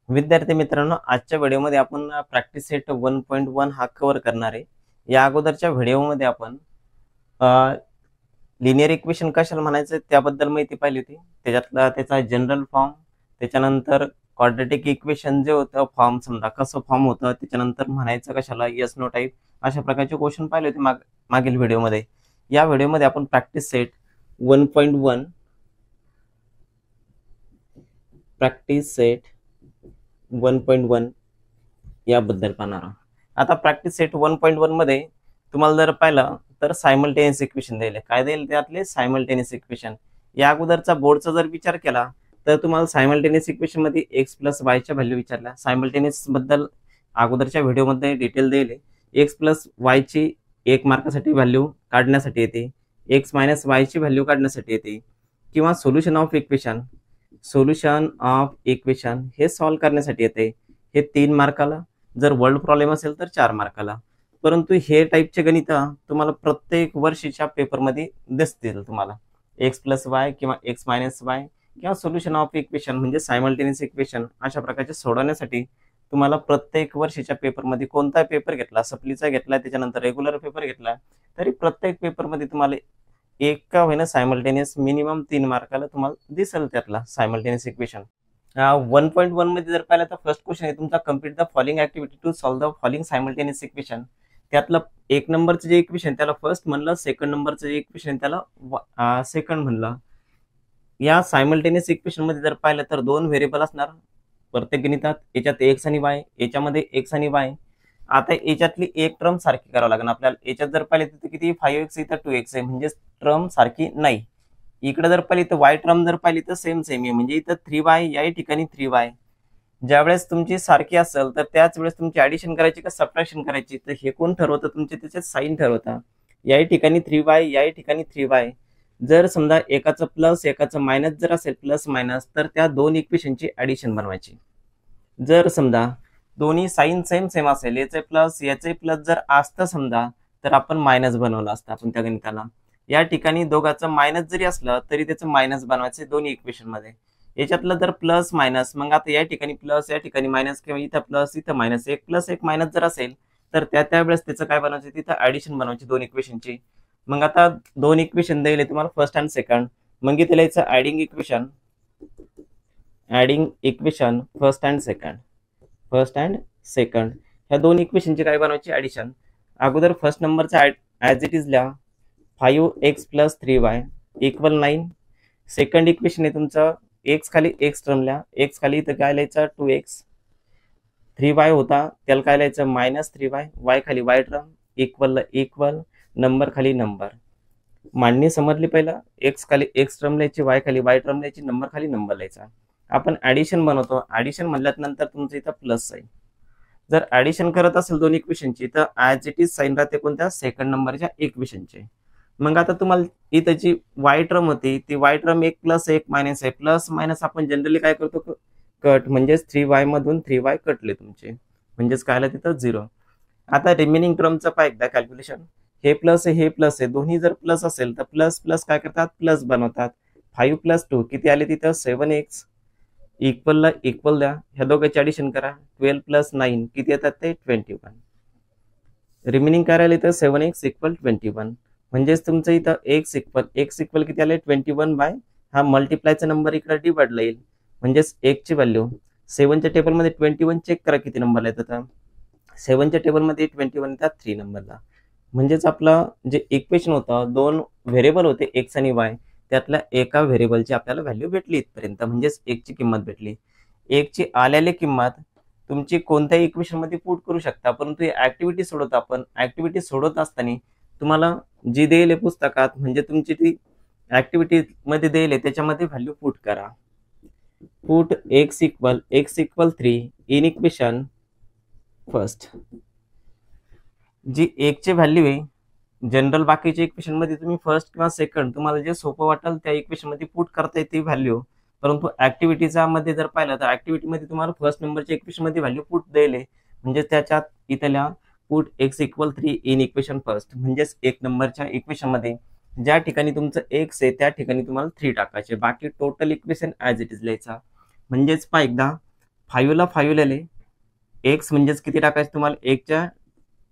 विद्यार्थी मित्रांनो, आजच्या व्हिडिओमध्ये आपण प्रॅक्टिस सेट 1.1 हा कव्हर करणार आहे. या अगोदरच्या व्हिडिओमध्ये आपण लिनियर इक्वेशन कशाला म्हणायचं त्याबद्दल माहिती पाहिली होती. त्याच्यातला त्याचा जनरल फॉर्म, त्याच्यानंतर क्वाड्रॅटिक इक्वेशन जे होतं फॉर्म, समजा कसं फॉर्म होतं, त्याच्यानंतर म्हणायचं कशाला येस नो टाईप, अशा प्रकारचे क्वेश्चन पाहिले होते मागील व्हिडिओमध्ये. या व्हिडिओमध्ये आपण प्रॅक्टिस सेट 1.1 प्रॅक्टिस सेट 1.1 याबद्दल पाहणार आहोत. आता प्रॅक्टिस सेट 1.1 मध्ये तुम्हाला जर पाहिलं तर सायमल्टेनियस इक्वेशन दिले. काय देईल त्यातले? Simultaneous equation. या अगोदरचा बोर्डचा जर विचार केला तर तुम्हाला सायमल्टेनियस इक्वेशन मध्ये एक्स प्लस वायच्या व्हॅल्यू विचारल्या. सायमल्टेनियस बद्दल अगोदरच्या व्हिडिओमध्ये डिटेल दिले. एक्स प्लस वायची 1 मार्कासाठी व्हॅल्यू काढण्यासाठी येते, एक्स मायनस वायची व्हॅल्यू काढण्यासाठी येते, किंवा सोल्युशन ऑफ इक्वेशन हे सॉल्व्ह करण्यासाठी येते. हे 3 मार्काला, जर वर्ल्ड प्रॉब्लेम असेल तर 4 मार्काला. परंतु हे टाईपचे गणित तुम्हाला प्रत्येक वर्षीच्या पेपरमध्ये दिसतील. तुम्हाला एक्स प्लस वाय किंवा एक्स मायनस वाय किंवा सोल्युशन ऑफ इक्वेशन म्हणजे सायमल्टेनियस इक्वेशन अशा प्रकारचे सोडवण्यासाठी तुम्हाला प्रत्येक वर्षीच्या पेपरमध्ये कोणता पेपर घेतला, सप्लीचा घेतला, त्याच्यानंतर रेग्युलर पेपर घेतला, तरी प्रत्येक पेपरमध्ये तुम्हाला एक का होईना सायमल्टेनियस मिनिमम 3 मार्काला तुम्हाला दिसेल त्यातला सायमल्टेनियस इक्वेशन. 1.1 मध्ये जर पाहिलं तर फर्स्ट क्वेश्चन आहे तुमचा, complete the following activity to solve the following simultaneous equation. त्यातलं 1 नंबरचं जे इक्वेशन त्याला फर्स्ट म्हणलं, सेकंड नंबरचं जे इक्वेशन त्याला सेकंड म्हणलं. या सायमल्टेनियस इक्वेशन मध्ये जर पाहिलं तर 2 व्हेरिएबल असणार प्रत्येक गणितात. याच्यात एक्स आणि वाय, याच्यामध्ये एक्स आणि वाय. आता याच्यातली एक टर्म सारखी करावं लागेल आपल्याला. याच्यात जर पाहिले तर किती 5x इथं 2x आहे, म्हणजे टर्म सारखी नाही. इकडे जर पाहिली तर वाय टर्म जर पाहिली तर सेम आहे, म्हणजे इथं 3y या ठिकाणी 3y. ज्यावेळेस तुमची सारखी असेल तर त्याच वेळेस तुमची ऍडिशन करायची का सबट्रॅक्शन करायची, तर हे कोण ठरवतं? तुमचे त्याचे साईन ठरवता. या ठिकाणी 3y, या ठिकाणी 3y. जर समजा एकाचं प्लस एकाचं मायनस जर असेल, प्लस मायनस, तर त्या दोन इक्वेशनची ऍडिशन बनवायची. जर समजा दोन्ही साईन सेम असेल, याचे प्लस जर असतं समजा, तर आपण मायनस बनवलं असतं आपण त्या गणिताला. या ठिकाणी दोघांचं मायनस जरी असलं तरी त्याचं मायनस बनवायचं दोन्ही इक्वेशन मध्ये. याच्यातलं जर प्लस मायनस, मग आता या ठिकाणी प्लस या ठिकाणी मायनस, किंवा इथं प्लस इथं मायनस, 1 प्लस 1 मायनस जर असेल तर त्यावेळेस त्याचं काय बनवायचं, तिथं ऍडिशन बनवायची दोन इक्वेशनची. मग आता दोन इक्वेशन दिले तुम्हाला फर्स्ट अँड सेकंड, मग इथे लिहायचं adding equation first and second. ह्या दोन इक्वेशनची काय बनवायची? ऍडिशन. अगोदर फर्स्ट नंबरचा ऍज इट इज लिहा, 5x plus 3y equal 9. Second equation आहे तुमचं, एक्स खाली एक्स टर्म लिहा, एक्स खाली इथं काय लिहायचं 2x, 3y होता त्याला काय लिहायचं मायनस 3y, y खाली y टर्म, इक्वल नंबर खाली नंबर. मांडणी समजली पहिला, एक्स खाली एक्स टर्म लिहायची, y खाली y टर्म लिहायची, नंबर खाली नंबर लिहायचा. आपण ऍडिशन बनवतो, ऍडिशन म्हणल्यानंतर तुमचं इथं प्लस साईन. जर ऍडिशन करत असेल दोन इक्वेशनची तर ऍज इट इज साईन राहते कोणत्या? सेकंड नंबरच्या इक्वेशनचे. मग आता तुम्हाला इथं जी वाय टर्म होती ती वाय टर्म 1 प्लस 1 मायनस आहे. प्लस मायनस आपण जनरली काय करतो? कट, म्हणजेच 3y मधून 3y कटले तुमचे, म्हणजेच काय आलं तिथं 0. आता रिमेनिंग टर्मचं पाय एकदा कॅल्क्युलेशन. हे प्लस आहे, हे प्लस आहे, दोन्ही जर प्लस असेल तर प्लस प्लस काय करतात? प्लस बनवतात. 5 प्लस 2 किती आले तिथं? 7x. इक्वलला इक्वल द्या, ह्या दोघांची ऍडिशन करा. 12 प्लस 9 किती येतात? ते 21. रिमेनिंग काय राहिले तर 7x इक्वल 21. म्हणजेच तुमचं इथं एक्स इक्वल किती आले? 21 बाय हा मल्टिप्लायचा नंबर इकडे डिवाइडला येईल, म्हणजेच एक्सची व्हॅल्यू 7च्या टेबलमध्ये 21 चेक करा किती नंबरला येतात. 7च्या टेबलमध्ये 21 येतात 3 नंबरला. म्हणजेच आपलं जे इक्वेशन होतं, दोन व्हेरिएबल होते एक्स आणि वाय, त्यातल्या एका व्हेरिएबलची आपल्याला व्हॅल्यू भेटली इथपर्यंत, म्हणजेच एकची किंमत भेटली. एकची आलेली किंमत तुमची कोणत्याही इक्वेशन मध्ये पुट करू शकता, परंतु ऍक्टिव्हिटी सोडवतो आपण. ऍक्टिव्हिटी सोडवत असताना तुम्हाला जी देईल पुस्तकात, म्हणजे तुमची ती ऍक्टिव्हिटी मध्ये देईल त्याच्यामध्ये व्हॅल्यू पुट करा. Put x equal 3 in equation first. जी एकची व्हॅल्यू आहे जनरल, बाकीच्या इक्वेशन मध्ये तुम्ही फर्स्ट किंवा सेकंड तुम्हाला जे सोपं वाटेल त्या इक्वेशन मध्ये पुट करता येते व्हॅल्यू. परंतु ऍक्टिव्हिटीचा मध्ये जर पाहिलं तर ऍक्टिव्हिटी मध्ये तुम्हाला फर्स्ट नंबरच्या इक्वेशन मध्ये व्हॅल्यू पुट दिले, म्हणजे त्याच्यात इथल्या put x equal 3 in equation first, म्हणजेच 1 नंबरच्या इक्वेशन मध्ये ज्या ठिकाणी तुमचं x आहे त्या ठिकाणी तुम्हाला 3 टाकायचे, बाकी total equation as it is लिहायचा. म्हणजेच पहा एकदा 5ला 5 लिहिले, एक्स म्हणजेच किती टाकायचं तुम्हाला, 1च्या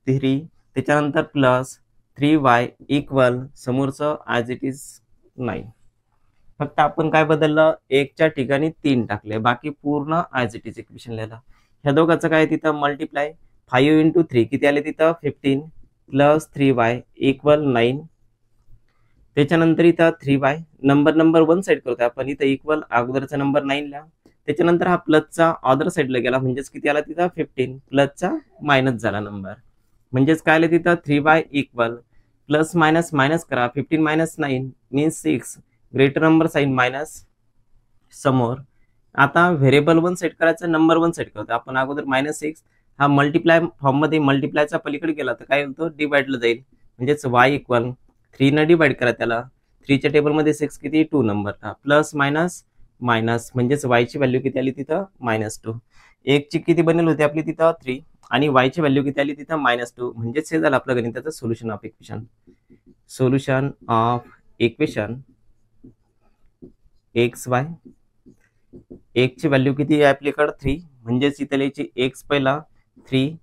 3, त्याच्यानंतर प्लस 3y इक्वल समोरचं ॲज इट इज 9. फक्त आपण काय बदललं, 1च्या ठिकाणी 3 टाकले, बाकी पूर्ण ॲज इट इज इक्वेशन लिहिलं. ह्या दोघांचं काय तिथं मल्टिप्लाय, 5 × 3 किती आले तिथं 15 प्लस 3y इक्वल 9. त्याच्यानंतर इथं 3y नंबर वन साईड करतोय आपण, इथं इक्वल अगोदरचा नंबर 9 ला, त्याच्यानंतर हा प्लसचा अदर साईडला गेला, म्हणजेच किती आला तिथं 15, प्लसचा मायनस झाला नंबर, म्हणजेच काय आलं तिथं 3y equal plus minus minus करा, 15 minus 9 means 6, greater number sign minus समोर. आता व्हेरिएबल वन सेट करायचं, नंबर वन सेट करतो आपण अगोदर -6, हा मल्टिप्लाय फॉर्म मध्ये मल्टिप्लायचा पलीकडे गेला तर काय होतो डिवाइडला जाईल, म्हणजेच y इक्वल 3 न डिवाइड करा त्याला, 3च्या टेबलमध्ये 6 किती 2 नंबरला, प्लस मायनस मायनस, म्हणजेच y ची व्हॅल्यू किती आली तिथं -2. 1 ची किती बनेल होती आपली तिथं 3, आणि y ची व्हॅल्यू किती आली तिथं -2, म्हणजेच हे झालं आपलं गणिताचं solution of equation. Solution of equation xy, x ची व्हॅल्यू किती आहे आपल्याकडे 3, म्हणजेच इथे लिहायची x पहिला 3,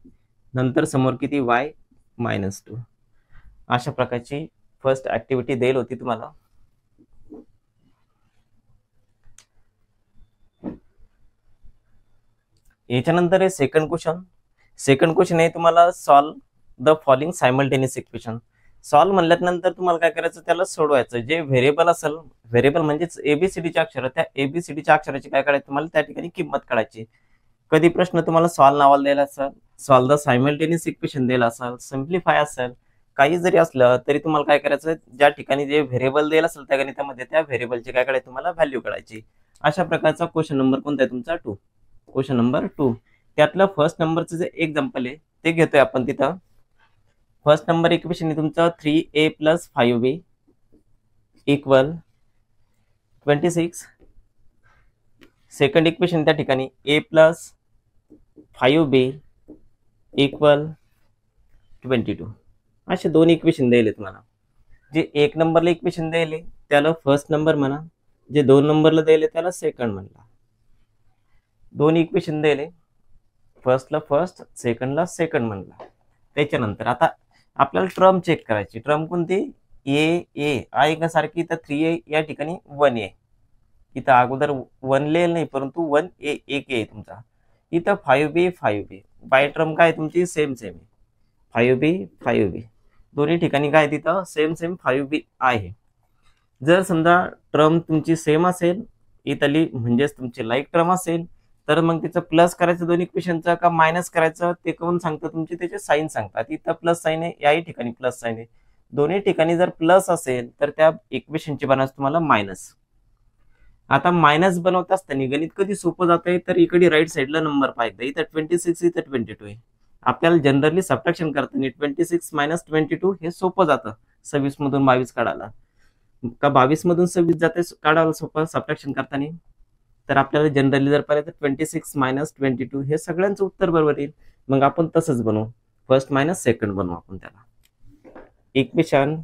नंतर समोर किती y -2. अशा प्रकारची फर्स्ट ऍक्टिव्हिटी देईल होती तुम्हाला. याच्यानंतर आहे सेकंड क्वेश्चन आहे तुम्हाला solve the following simultaneous equation. Solve म्हणल्यानंतर तुम्हाला काय करायचं, त्याला सोडवायचं. जे व्हेरिएबल असेल, व्हेरिएबल म्हणजेच एबीसीडीचे अक्षर, त्या एबीसीडीच्या अक्षराची काय करायचं तुम्हाला त्या ठिकाणी किंमत काढायची. कधी प्रश्न तुम्हाला सॉल्व नावाला द्यायला असेल, सॉल्व द सायमल्टेनियस इक्वेशन द्यायला असेल, सिम्प्लिफाय असेल, काही जरी असलं तरी तुम्हाला काय करायचं, ज्या ठिकाणी जे व्हेरिएबल द्यायला असेल त्या गणितामध्ये त्या व्हेरिएबलची काय करायचं तुम्हाला व्हॅल्यू काढायची. अशा प्रकारचा क्वेश्चन नंबर कोणता आहे तुमचा 2, क्वेश्चन नंबर 2. त्यातलं फर्स्ट नंबरचं जे एक्झाम्पल आहे ते घेतोय आपण. तिथं फर्स्ट नंबर इक्वेशन आहे तुमचं 3a + 5b equal 26. Second equation त्या ठिकाणी a + 5b इक्वल 22. असे दोन इक्वेशन द्यायले तुम्हाला. जे 1 नंबरला इक्वेशन द्यायले त्याला फर्स्ट नंबर म्हणा, जे 2 नंबरला द्यायले त्याला सेकंड म्हणला. दोन इक्वेशन द्यायले, फर्स्टला फर्स्ट, सेकंडला सेकंड म्हणला. त्याच्यानंतर आता आपल्याला ट्रम चेक करायची. ट्रम कोणती, ए आहे का सारखी, तर 3a या ठिकाणी 1a, इथं अगोदर 1 लिहिलं नाही परंतु 1a 1a आहे तुमचा. इथं 5b बाय ट्रम काय तुमची सेम आहे, 5b दोन्ही ठिकाणी काय तिथं सेम 5b आहे. जर समजा ट्रम तुमची सेम असेल इथली, म्हणजेच तुमची लाईक ट्रम असेल, तर मग तिचं प्लस करायचं दोन इक्वेशनचं का मायनस करायचं ते कोण सांगतं, तुमचे त्याचे साईन सांगतात. इथं प्लस साईन आहे, याही ठिकाणी प्लस साईन आहे. दोन्ही ठिकाणी जर प्लस असेल तर त्या इक्वेशनची बनायचं तुम्हाला मायनस. आता मायनस बनवत असताना गणित कधी सोपं जात आहे, तर इकडे राईट साईडला नंबर पाहिजे. इथं 26 इथं 22 आहे. आपल्याला जनरली सबट्रॅक्शन करताना 26 - 22 हे सोपं जातं. 26 मधून 22 काढायला का 22 मधून 26 जाते काढायला सोपं सबट्रॅक्शन करताना. तर आपल्याला जनरली जर पाहिलं तर 26 - 22 हे सगळ्यांचं उत्तर बरोबर येईल. मग आपण तसंच बनवू, फर्स्ट मायनस सेकंड बनवू आपण त्याला. इक्वेशन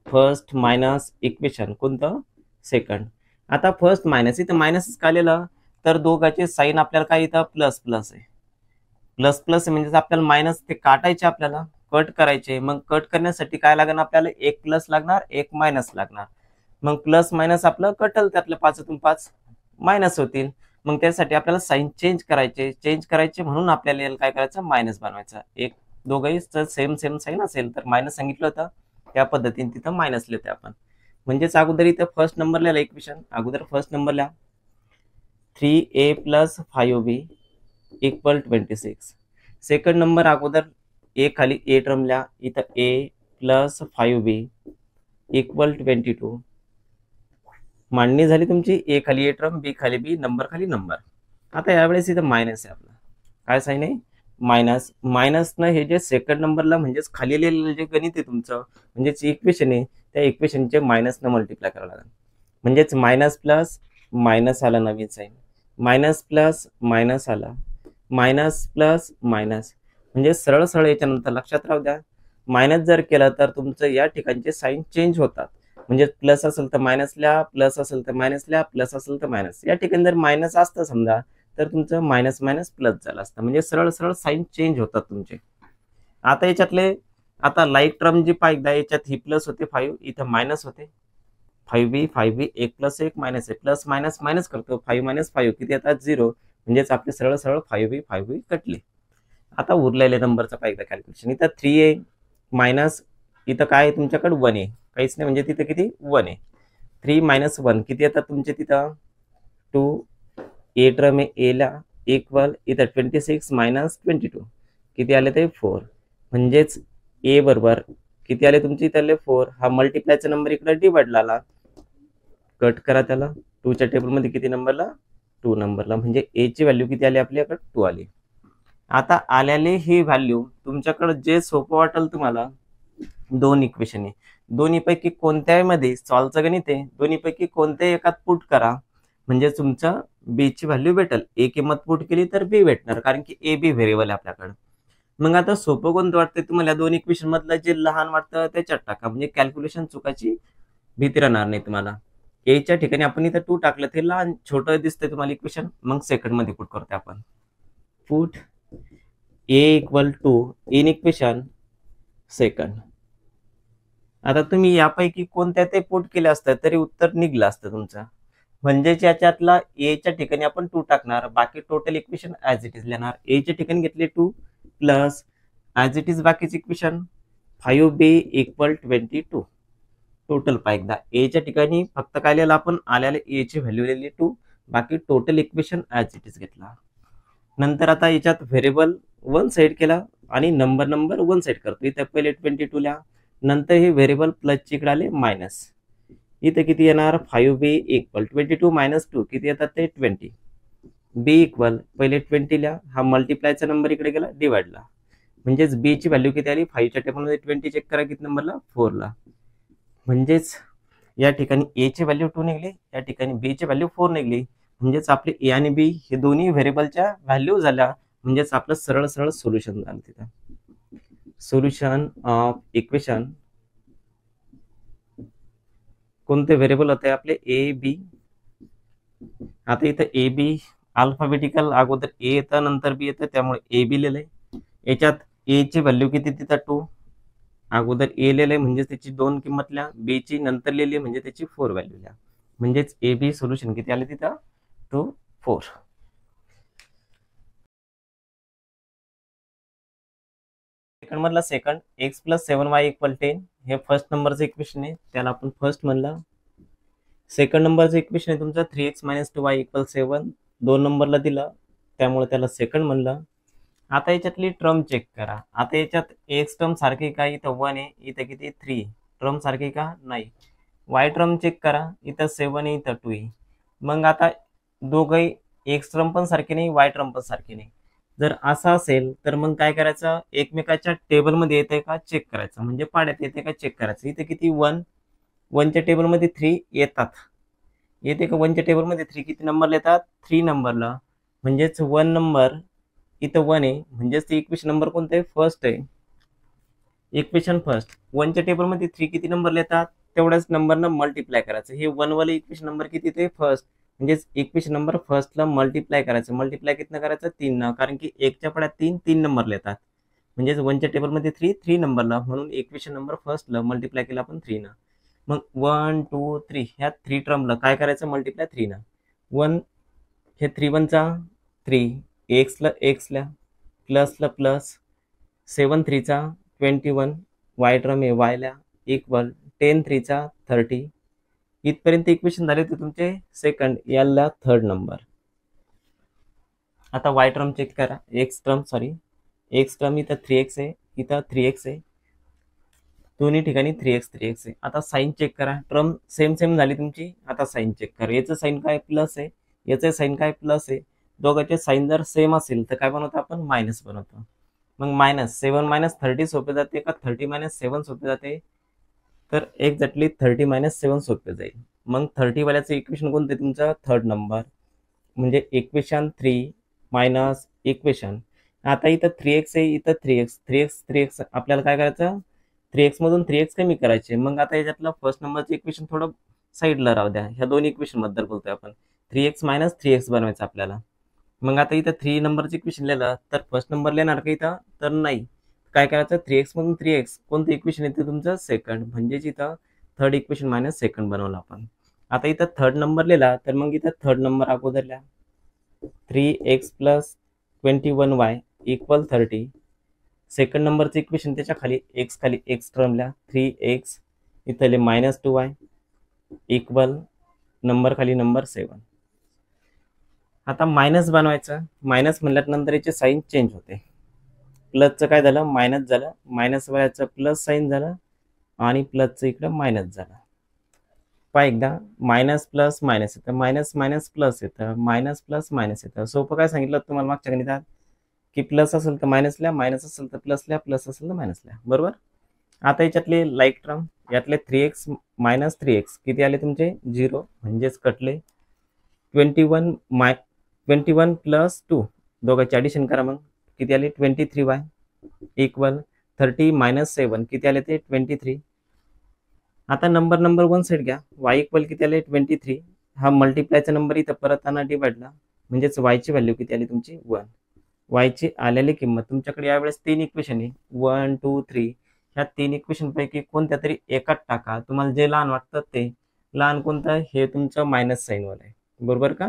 फर्स्ट मायनस इक्वेशन कोणतं सेकंड. आता फर्स्ट मायनस, इथं मायनस का आलेलं, तर दोघांचे साईन आपल्याला काय इथं प्लस आहे. प्लस म्हणजे आपल्याला मायनस ते काटायचे, आपल्याला कट करायचे. मग कट करण्यासाठी काय लागणार आपल्याला, एक प्लस लागणार एक मायनस लागणार. मग प्लस मायनस आपलं कटल, त्यातलं 5तून 5 मायनस होतील. मग त्यासाठी आपल्याला साईन चेंज करायचे म्हणून आपल्याला काय करायचं मायनस बनवायचं. एक दोघंही सेम साईन असेल तर मायनस सांगितलं होतं, त्या पद्धतीने तिथं मायनस लिहिते आपण. म्हणजेच अगोदर इथं फर्स्ट नंबर लिहिला इक्वेशन, अगोदर फर्स्ट नंबर लिहा 3a + 5b equal 26. Second number अगोदर a खाली a टर्म लिहा, इथं a + 5b इक्वल 22. मांडणी झाली तुमची, a खाली a टर्म, b खाली b, नंबर खाली नंबर. आता यावेळेस इथं मायनस आहे, आपलं काय साईन आहे मायनस न हे जे सेकंड नंबरला म्हणजेच खाली लिहिलेलं जे गणित आहे तुमचं, म्हणजेच इक्वेशन आहे, त्या इक्वेशनचे मायनस न मल्टिप्लाय करावं लागेल. म्हणजेच मायनस प्लस मायनस आला, नवीन साईन मायनस प्लस मायनस आला, मायनस प्लस मायनस. म्हणजे सरळ याच्यानंतर लक्षात राहू द्या, मायनस जर केलं तर तुमचं या ठिकाणचे साईन चेंज होतात. म्हणजे प्लस असेल तर मायनस लिहा, प्लस असेल तर मायनस लिहा, प्लस असेल तर मायनस. या ठिकाणी जर मायनस असतं समजा तर तुमचं मायनस मायनस प्लस झालं असतं, म्हणजे सरळ सरळ साईन चेंज होतात तुमचे. आता याच्यातले आता लाईक टर्म जी पाहिजे याच्यात ही प्लस होते 5, इथं मायनस होते 5b 1 plus 1 minus 1 plus minus minus करतो 5 मायनस 5 किती येतात 0, म्हणजेच आपले सरळ सरळ 5b कटले. आता उरलेल्या नंबरचा पाहिजे कॅल्क्युलेशन. इथं 3a मायनस इथं काय आहे तुमच्याकडे 1a, काहीच नाही, म्हणजे तिथं किती 1a. 3 मायनस 1 किती येतात तुमचे तिथं 2, ए टर्म आहे एला इक्वल इथं 26 मायनस 22 किती आले ते 4, म्हणजेच ए बरोबर किती आले तुमचे इथले 4. हा मल्टिप्लायचा नंबर इकडे डिवाइड आला, कट करा त्याला. 2च्या टेबलमध्ये किती नंबरला 2 नंबरला, म्हणजे ए ची व्हॅल्यू किती आली आपल्याकडे 2 आली. आता आल्याले ही व्हॅल्यू तुमच्याकडे जे सोपं वाटेल तुम्हाला, दोन इक्वेशन आहे, दोन्हीपैकी कोणत्याही मध्ये सॉल्वचं गणित आहे, दोन्हीपैकी कोणत्याही एकात पुट करा, म्हणजे तुमचं बी ची व्हॅल्यू भेटेल. ए किंमत पुट केली तर बी भेटणार, कारण की ए बी व्हेरिएबल आहे आपल्याकडे. मग आता सोपं कोणतं वाटतंय तुम्हाला, दोन इक्वेशन मधलं जे लहान वाटतं त्याच्यात टाका, म्हणजे कॅल्क्युलेशन चुकाची भीती राहणार नाही तुम्हाला. एच्या ठिकाणी आपण इथं 2 टाकलं, ते लहान छोटं दिसतंय तुम्हाला इक्वेशन, मग सेकंड मध्ये पुट करतोय आपण. Put a equal to in equation second. आता तुम्ही यापैकी कोणत्या ते पुट केले असतं तरी उत्तर निघलं असतं तुमचं, म्हणजे याच्यातला ए च्या ठिकाणी आपण 2 टाकणार, बाकी total equation as it is लिहिणार. ए च्या ठिकाणी घेतले 2 प्लस ऍज इट इज बाकीचे इक्वेशन 5b इक्वल 22. टोटल पाहिजे एकदा ए च्या ठिकाणी फक्त काय लिहिलं आपण, आल्याला ए ची व्हॅल्यू लिहिली 2, बाकी total equation as it is घेतला. नंतर आता याच्यात व्हेरिएबल वन साइड केला आणि नंबर वन साइड करतो. इथे पहिले 22 लिहा, नंतर हे व्हेरिएबल प्लसच्या इकडे आले मायनस. इथे किती येणार 5b इक्वल 22 मायनस 2 किती येतात ते 20. बी इक्वल पहिले 20 लिहा, हा मल्टिप्लायचा नंबर इकडे गेला डिवाइडला, म्हणजेच बी ची व्हॅल्यू किती आली 5च्या टेबलमध्ये 20 चेक करा किती नंबरला 4 ला, म्हणजेच या ठिकाणी ए ची व्हॅल्यू 2 निघली, या ठिकाणी बी ची व्हॅल्यू 4 निघली, म्हणजेच आपले ए आणि बी हे दोन्ही व्हेरिएबलच्या व्हॅल्यू झाल्या, म्हणजेच आपलं सरळ सरळ सोल्युशन झालं. तिथं सोल्युशन ऑफ इक्वेशन कोणते व्हेरिएबल होते आपले ए बी. आता इथं ए बी अल्फाबेटिकल अगोदर ए येतं नंतर बी येतं, त्यामुळे ए बी लिहिलंय. याच्यात ए ची व्हॅल्यू किती तिथं 2, अगोदर ए लिहिलंय म्हणजे त्याची 2 किंमत लिहा, बी ची नंतर लिहिली म्हणजे त्याची 4 व्हॅल्यू लिहा, म्हणजेच ए बी सोल्युशन किती आले तिथं 2 4. सेकंड मधला second x plus 7y equal 10 हे फर्स्ट नंबरचं इक्वेशन आहे, त्याला आपण फर्स्ट म्हणलं. सेकंड नंबरचं इक्वेशन आहे तुमचं 3x मायनस 2y इक्वल 7, 2 नंबरला दिलं त्यामुळे त्याला सेकंड म्हणलं. आता याच्यातली टर्म चेक करा. आता याच्यात एक्स टर्म सारखी का, इथं 1 आहे, इथं किती 3 टर्म सारखी का नाही. वाय टर्म चेक करा, इथं 7 आहे इथं 2 आहे. मग आता दोघंही एक्स टर्म पण सारखे नाही, वाय टर्म पण सारखे नाही. जर असं असेल तर मग काय करायचं, एकमेकाच्या टेबलमध्ये येते का चेक करायचं, म्हणजे पाड्यात येते का चेक करायचं. इथे किती 1, 1च्या टेबलमध्ये 3 येतात, येते का 1च्या टेबलमध्ये 3 किती नंबरला येतात 3 नंबरला, म्हणजेच 1 नंबर इथं 1 आहे, म्हणजेच ते इक्वेशन नंबर कोणतं आहे फर्स्ट आहे. इक्वेशन फर्स्ट 1च्या टेबलमध्ये 3 किती नंबरला येतात तेवढ्याच नंबरनं मल्टिप्लाय करायचं. हे 1 वाले इक्वेशन नंबर किती ते फर्स्ट, म्हणजेच इक्वेशन नंबर फर्स्टला मल्टिप्लाय करायचं. मल्टिप्लाय किती करायचं 3 न, कारण की एकच्या पड्यात 3 नंबरला येतात, म्हणजेच 1च्या टेबलमध्ये 3 नंबरला, म्हणून इक्वेशन नंबर फर्स्टला मल्टिप्लाय केला आपण 3 न. मग 1 2 3 ह्या 3 टर्मला काय करायचं मल्टिप्लाय 3 न. 1 हे 3 1चा 3, एक्सला प्लसला प्लस, 7 3चा 21, वाय टर्म आहे वायला इक्वल 10 3चा 30. इथपर्यंत इक्वेशन झाले ते तुमचे सेकंड, याला थर्ड नंबर. आता वाय टर्म चेक करा, एक्स टर्म इथं 3x आहे, इथं 3x आहे, दोन्ही ठिकाणी 3x आहे. आता साईन चेक करा, टर्म सेम झाली तुमची. आता साईन चेक करा, याचं साईन काय प्लस आहे, याचं साईन काय प्लस आहे, दोघांचे साईन जर सेम असेल तर काय बनवतो आपण मायनस बनवतो. मग मायनस 7 मायनस 30 सोपे जाते का 30 मायनस 7 सोपे जाते, तर एक्झॅक्टली 30 मायनस 7 सोपे जाईल. मग 30 वाल्याचं इक्वेशन कोणतं तुमचं थर्ड नंबर, म्हणजे इक्वेशन 3 मायनस इक्वेशन. आता इथं 3x आहे, इथं 3x आपल्याला काय करायचं 3x मधून 3x कमी करायचे. मग आता याच्यातलं फर्स्ट नंबरचं इक्वेशन थोडं साईडला राहू द्या, ह्या दोन इक्वेशन बद्दल बोलतोय आपण. 3x मायनस 3x बनवायचं आपल्याला. मग आता इथं 3 नंबरचं इक्वेशन लिहिलं तर फर्स्ट नंबर लिहिणार का इथं? तर नाही. काय करायचं, 3x मधून 3x कोणतं इक्वेशन येते तुमचं? सेकंड. म्हणजेच इथं थर्ड इक्वेशन मायनस सेकंड बनवलं आपण. आता इथं थर्ड नंबर लिहिला तर मग इथं थर्ड नंबर अगोदर लिहा. 3x plus 21y equal 30. Second नंबरचं इक्वेशन त्याच्या खाली x टर्म लिहा. 3x इथं लिहा मायनस 2y इक्वल नंबर खाली नंबर 7. आता मायनस बनवायचं. मायनस म्हणल्यानंतर याची साईन चेंज होते. प्लसचं काय झालं? मायनस झालं. मायनस वाल्याचं प्लस साईन झालं आणि प्लसचं इकडं मायनस झालं. पहा एकदा, मायनस प्लस मायनस येतं, मायनस मायनस प्लस येतं, मायनस प्लस मायनस येतं. सोपं काय सांगितलं तुम्हाला मागच्या गणितात की प्लस असेल तर मायनस लिहा, मायनस असेल तर प्लस लिहा, प्लस असेल तर मायनस लिहा. बरोबर. आता याच्यातले लाईक टर्म, यातले 3x मायनस 3x किती आले तुमचे? 0. म्हणजेच कटले. 21 प्लस 2 दोघांचे ॲडिशन करा. मग किती आले? 23y इक्वल 30 मायनस 7 किती आले? ते 23. आता नंबर वन साईड घ्या. y इक्वल किती आले? 23. हा मल्टिप्लायचा नंबर इथं परत आणा डिवाइडला. म्हणजेच y ची व्हॅल्यू किती आली तुमची? 1. y ची आलेली किंमत तुमच्याकडे यावेळेस 3 इक्वेशन आहे, 1 2 3. ह्या 3 इक्वेशन पैकी कोणत्या तरी एकात टाका. तुम्हाला जे लहान वाटतं ते. लहान कोणतं? हे तुमचं मायनस साईनवालं आहे. बरोबर का?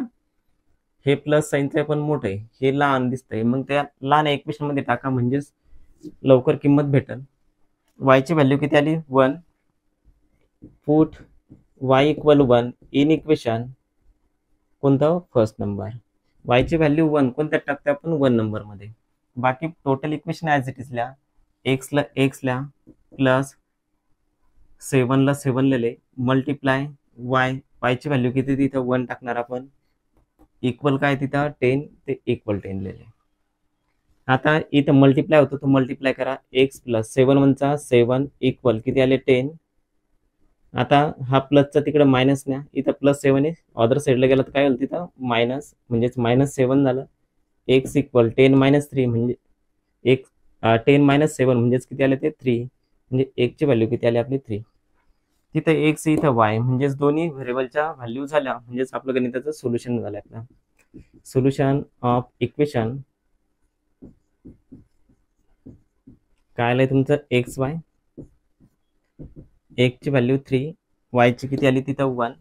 हे प्लस साईनचं आहे पण मोठं आहे, हे लहान दिसतंय. मग त्या लहान इक्वेशन मध्ये टाका म्हणजेच लवकर किंमत भेटेल. y ची व्हॅल्यू किती आली? 1. Put y equal 1 in equation कोणतं? First number. y ची व्हॅल्यू 1 कोणत्यात टाकते आपण? 1 नंबर मध्ये. बाकी total equation as it is लिहा. x ला x लिहा प्लस 7 ला 7 लिहिले मल्टिप्लाय y ची व्हॅल्यू किती? तिथं 1 टाकणार आपण. इक्वल काय तिथं? 10. ते इक्वल 10 लिहिले. आता इथं मल्टिप्लाय होतो तो मल्टिप्लाय करा. x प्लस 7 1 7 इक्वल किती आले? 10. आता हा प्लसचा तिकडे मायनस न्या. इथं प्लस 7 आहे, अदर साईडला गेला तर काय होईल? तिथं मायनस, म्हणजेच मायनस 7 झालं. x इक्वल 10 मायनस 3 म्हणजे 10 मायनस 7 म्हणजेच किती आले? ते 3. म्हणजे x ची व्हॅल्यू किती आली आपली? 3. तिथं x इथं y म्हणजेच दोन्ही व्हेरिएबलच्या व्हॅल्यू झाल्या. म्हणजेच आपलं गणिताचं सोल्युशन झालं. आपलं सोल्युशन ऑफ इक्वेशन काय आलंय तुमचं? X Y. x ची व्हॅल्यू 3, y ची किती आली? तिथं 1.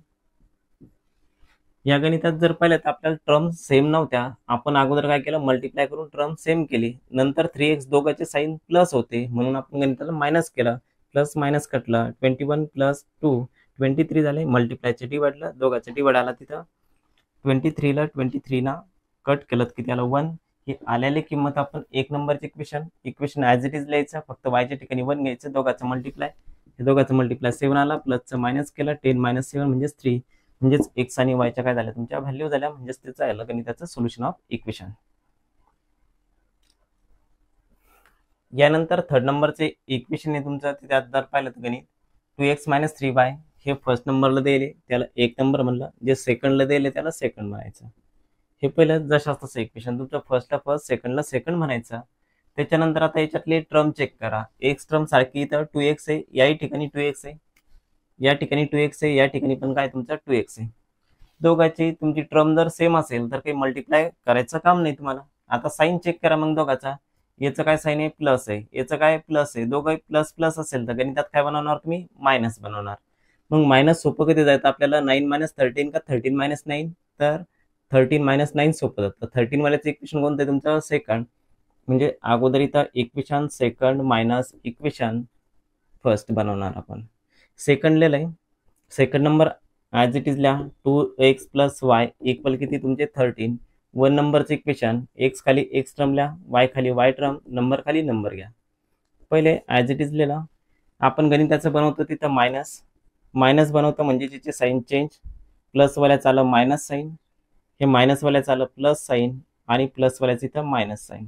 या गणितात जर पाहिलं तर आपल्याला टर्म सेम नव्हत्या. आपण अगोदर काय केलं? मल्टिप्लाय करून टर्म सेम केली. नंतर 3x दोघांचे साईन प्लस होते म्हणून आपण गणिताला मायनस केलं. प्लस मायनस कटलं. 21 प्लस 2 23 झाले. मल्टिप्लायचे डिवाइडला, दोघांचे डिवाइड आला. तिथं 23 ला 23 ना कट केलं किती आलं? 1. ही आलेली किंमत आपण एक नंबरचे इक्वेशन ॲज इट इज लिहायचं. फक्त वायच्या ठिकाणी 1 घ्यायचं. दोघांचं मल्टिप्लाय, हे दोघांचं मल्टिप्लाय 7 आला, प्लसचं मायनस केलं. 10 मायनस 7 म्हणजेच 3. म्हणजेच एक्स आणि वायच्या काय झाल्या? तुमच्या व्हॅल्यू झाल्या. म्हणजेच त्याचं आलं गणिताचं सोल्युशन ऑफ इक्वेशन. यानंतर थर्ड नंबरचे इक्वेशन आहे तुमचं. त्यात जर पाहिलं तर गणित 2x मायनस 3y हे फर्स्ट नंबरला दिले त्याला एक नंबर म्हणलं. जे सेकंडला दिले त्याला सेकंड म्हणायचं. हे पहिलं जशाच तसं इक्वेशन तुमचं फर्स्टला फर्स्ट, सेकंडला सेकंड म्हणायचं. त्याच्यानंतर आता याच्यातले टर्म चेक करा. एक्स टर्म सारखी इथं 2x आहे, याही ठिकाणी 2x आहे, या ठिकाणी 2x आहे, या ठिकाणी पण काय तुमचा 2x आहे. दोघांची तुमची टर्म जर सेम असेल तर काही मल्टिप्लाय करायचं काम नाही तुम्हाला. आता साईन चेक करा मग दोघाचा. याचं काय साईन आहे? प्लस आहे, याचं काय प्लस आहे. दोघं प्लस प्लस असेल तर गणितात काय बनवणार तुम्ही? मायनस बनवणार. मग मायनस सोपं कधी जायचं आपल्याला? 9 मायनस 13 का 13 मायनस 9? तर 13 मायनस 9 सोपं जातं. 13 वाल्याचं इक्वेशन कोणतं आहे तुमचं? सेकंड. म्हणजे अगोदर इथं equation second minus equation first बनवणार आपण. सेकंड लिहिलंय. Second number as it is लिहा. 2x प्लस वाय इक्वल किती तुमचे? 13. 1 नंबरचं इक्वेशन एक्स खाली एक्स टर्म लिहा, वाय खाली वाय टर्म, नंबर खाली नंबर घ्या. पहिले ॲज इट इज लिहिला. आपण गणिताचं बनवतो तिथं मायनस बनवतो म्हणजे तिचे साईन चेंज. प्लसवाल्याचं आलं मायनस साईन, हे मायनसवाल्याचं आलं प्लस साईन आणि प्लसवाल्याचं इथं मायनस साईन.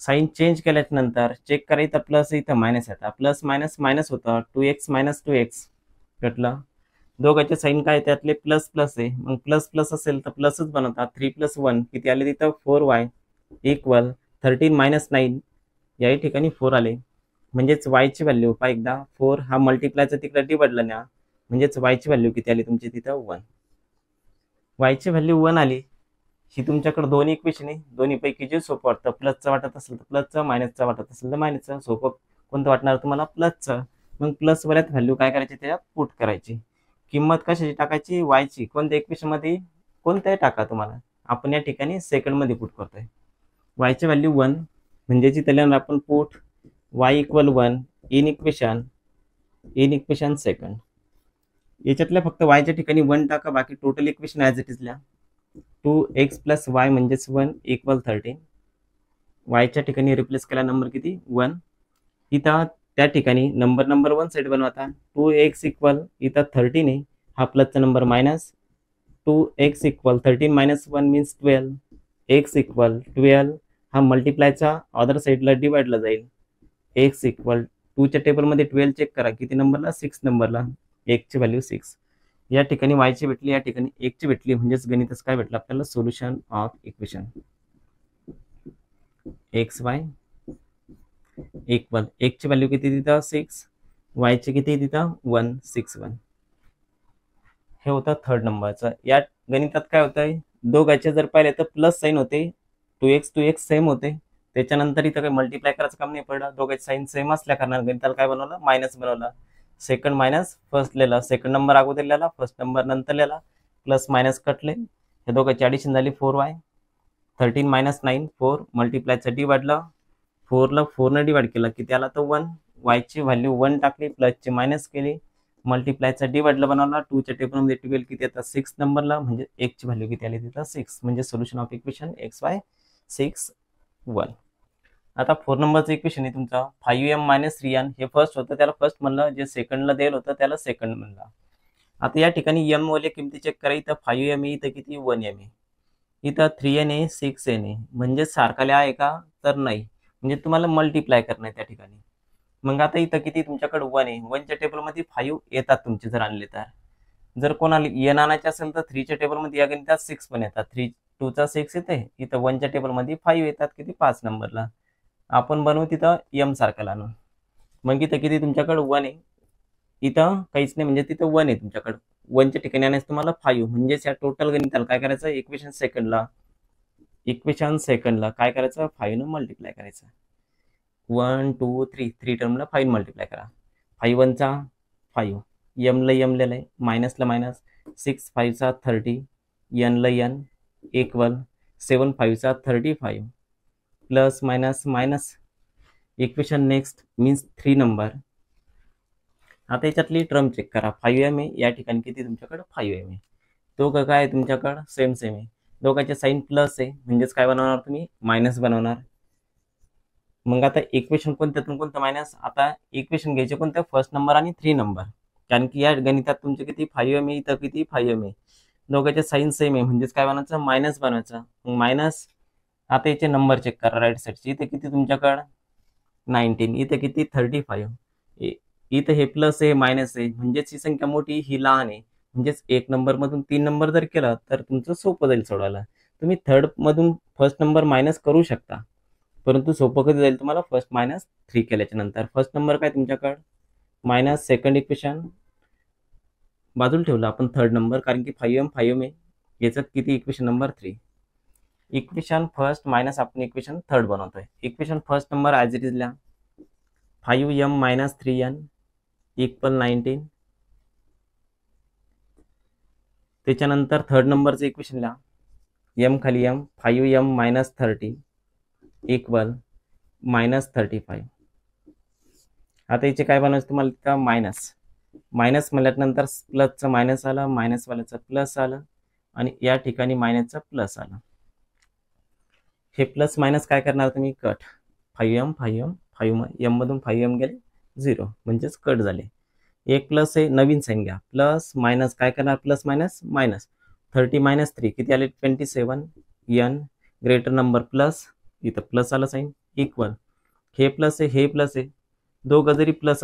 साईन चेंज केल्याच्या नंतर चेक करा. इथं प्लस इथं मायनस येतात. प्लस मायनस मायनस होतं. 2x मायनस 2x कटलं. दोघांचे साईन काय? त्यातले प्लस प्लस आहे. मग प्लस प्लस असेल तर प्लसच बनवतात. 3 प्लस 1 किती आले? तिथं 4y इक्वल 13 मायनस 9, याही ठिकाणी 4 आले. म्हणजेच वायची व्हॅल्यू पहा एकदा. 4 हा मल्टिप्लायचा तिकडे डिवाइडला न्या. म्हणजेच वायची व्हॅल्यू किती आली तुमची? तिथं 1. वायची व्हॅल्यू 1 आली. ही तुमच्याकडे दोन इक्वेशन आहे, दोन्हीपैकी जे सोपं वाटतं, प्लसचं वाटत असेल तर प्लसचं, मायनसचं वाटत असेल तर मायनसचं. सोपं कोणतं वाटणार तुम्हाला? प्लसचं. मग प्लस वाल्यात व्हॅल्यू काय करायची? त्याच्यात पुट करायची. किंमत कशाची टाकायची? वायची. कोणत्या इक्वेशन मध्ये? कोणत्याही टाका तुम्हाला. आपण या ठिकाणी सेकंड मध्ये पुट करतोय. वायची व्हॅल्यू 1 म्हणजे त्याला आपण put y equal 1 in equation second. याच्यातल्या फक्त वायच्या ठिकाणी 1 टाका, बाकी total equation as it is लिहा. 2x प्लस वाय म्हणजेच 1 इक्वल 13. वायच्या ठिकाणी रिप्लेस केला नंबर किती? 1. इथं त्या ठिकाणी नंबर 1 साईड बनवता. 2x इक्वल इथं 13 आहे, हा प्लसचा number minus 2x equal 13 minus 1 means 12. x equal 12 हा मल्टिप्लायचा अदर साईडला डिवाइडला जाईल. x इक्वल 2च्या टेबलमध्ये 12 चेक करा, किती नंबरला? 6 नंबरला. x ची व्हॅल्यू 6. या ठिकाणी y ची भेटली, या ठिकाणी x ची भेटली, म्हणजेच गणितच काय भेटलं आपल्याला? Solution of equation X y equal x ची व्हॅल्यू किती तिथं? 6. y ची किती तिथं? 1 6 1. हे होतं थर्ड नंबरचं. या गणितात काय होतंय? दोघांचे जर पाहिले तर प्लस साईन होते, 2x सेम होते. त्याच्यानंतर इथं काही मल्टिप्लाय करायचं काम नाही पडलं. दोघांचे साईन सेम असल्या कारणाने गणिताला काय बनवलं? मायनस बनवलं. सेकंड मायनस फर्स्ट लिहिला, सेकंड नंबर अगोदर लिहिला, फर्स्ट नंबर नंतर लिहिला, प्लस मायनस कटले. हे दोघांची ॲडिशन झाली 4y. 13 मायनस 9 4 मल्टिप्लायचं डिवाइडला 4ला 4ने डिवाइड केलं किती आला? तर 1. वायची व्हॅल्यू 1 टाकली, प्लसची मायनस केली, मल्टिप्लायचा डिवाइडला बनवला. 2च्या टेबलमध्ये 12 किती येतात? 6 नंबरला, म्हणजे x ची व्हॅल्यू किती आली तिथं? 6. म्हणजे solution of equation X Y 6 1. आता 4 नंबरचं इक्वेशन आहे तुमचं 5m मायनस 3n. हे फर्स्ट होतं, त्याला फर्स्ट म्हणलं. जे सेकंडला देईल होतं त्याला सेकंड म्हणलं. आता या ठिकाणी m वाले किमती चेक करा. इथं 5m आहे, इथं किती? 1m आहे. इथं 3n आहे, 6n आहे, म्हणजे सारखाले आहे का? तर नाही. म्हणजे तुम्हाला मल्टिप्लाय करणं आहे त्या ठिकाणी. मग आता इथं किती? तुमच्याकडे 1 आहे. 1च्या टेबलमध्ये 5 येतात तुमचे जर आणले तर. जर कोणाला n आणायचे असेल तर 3च्या टेबलमध्ये या गणितात 6 पण येतात. 3 2चा 6 येते. इथं 1च्या टेबलमध्ये 5 येतात, किती? 5 नंबरला. आपण बनवू तिथं m सारखं आणू. मग इथं किती? तुमच्याकडे 1 आहे, इथं काहीच नाही, म्हणजे तिथं 1 आहे तुमच्याकडे. 1च्या ठिकाणी आणायचं तुम्हाला 5. म्हणजेच या टोटल गणिताला काय करायचं? इक्वेशन सेकंडला काय करायचं? 5 ने मल्टिप्लाय करायचं. 1 2 3 टर्मला 5 मल्टिप्लाय करा. 5 1 चा 5, m ला m लिहिलंय, मायनसला मायनस, 6 5 चा 30, n ला n इक्वल 7 5 चा 35, plus minus minus. Equation next means 3 number. आता याच्यातली टर्म चेक करा. 5m आहे, या ठिकाणी किती? तुमच्याकडे 5m आहे. दोघं काय आहे तुमच्याकडं? सेम आहे. दोघांचे साईन प्लस आहे, म्हणजेच काय बनवणार तुम्ही? मायनस बनवणार. मग आता इक्वेशन कोणत्यातून कोणतं मायनस? आता इक्वेशन घ्यायचे कोणतं? फर्स्ट नंबर आणि 3 नंबर. कारण की या गणितात तुमचे किती? 5m आहे, इथं किती? 5m आहे. दोघांचे साईन सेम आहे, म्हणजेच काय बनायचं? मायनस बनवायचं. मग मायनस. आता याचे नंबर चेक करा राईट साईडचे. इथे किती तुमच्याकडं? 19. इथे किती? 35. इथं हे प्लस आहे, मायनस आहे, म्हणजेच ही संख्या मोठी, ही लहान आहे. म्हणजेच 1 नंबर मधून 3 नंबर जर केला तर तुमचं सोपं जाईल सोडवायला. तुम्ही थर्ड मधून फर्स्ट नंबर मायनस करू शकता, परंतु सोपं कधी जाईल तुम्हाला? फर्स्ट मायनस 3 केल्याच्या नंतर. फर्स्ट नंबर काय तुमच्याकडे? मायनस. सेकंड इक्वेशन बाजूला ठेवलं आपण थर्ड नंबर, कारण की 5m आहे. याच्यात किती? Equation number 3. Equation first minus आपण इक्वेशन थर्ड बनवतोय. Equation first number as it is लिहा. 5m minus 3n equal 19. त्याच्यानंतर थर्ड नंबरचं इक्वेशन लिहा. m खाली m, 5m minus 30 equal minus 35. आता याचे काय बनायचं तुम्हाला? तिथं मायनस. मायनस म्हणल्यानंतर प्लसचं मायनस आलं, मायनसवाल्याचं प्लस आलं, आणि या ठिकाणी मायनसचं प्लस आलं. हे प्लस मायनस काय करणार तुम्ही? कट. 5m 5m m मधून 5m गेले 0, म्हणजेच कट झाले. एक प्लस आहे, नवीन साईन घ्या. प्लस मायनस काय करणार? Plus minus minus. 30 मायनस 3 किती आले? 27. n ग्रेटर नंबर प्लस, इथं प्लस आलं साईन, इक्वल. हे प्लस आहे, हे प्लस आहे. दोघं जरी प्लस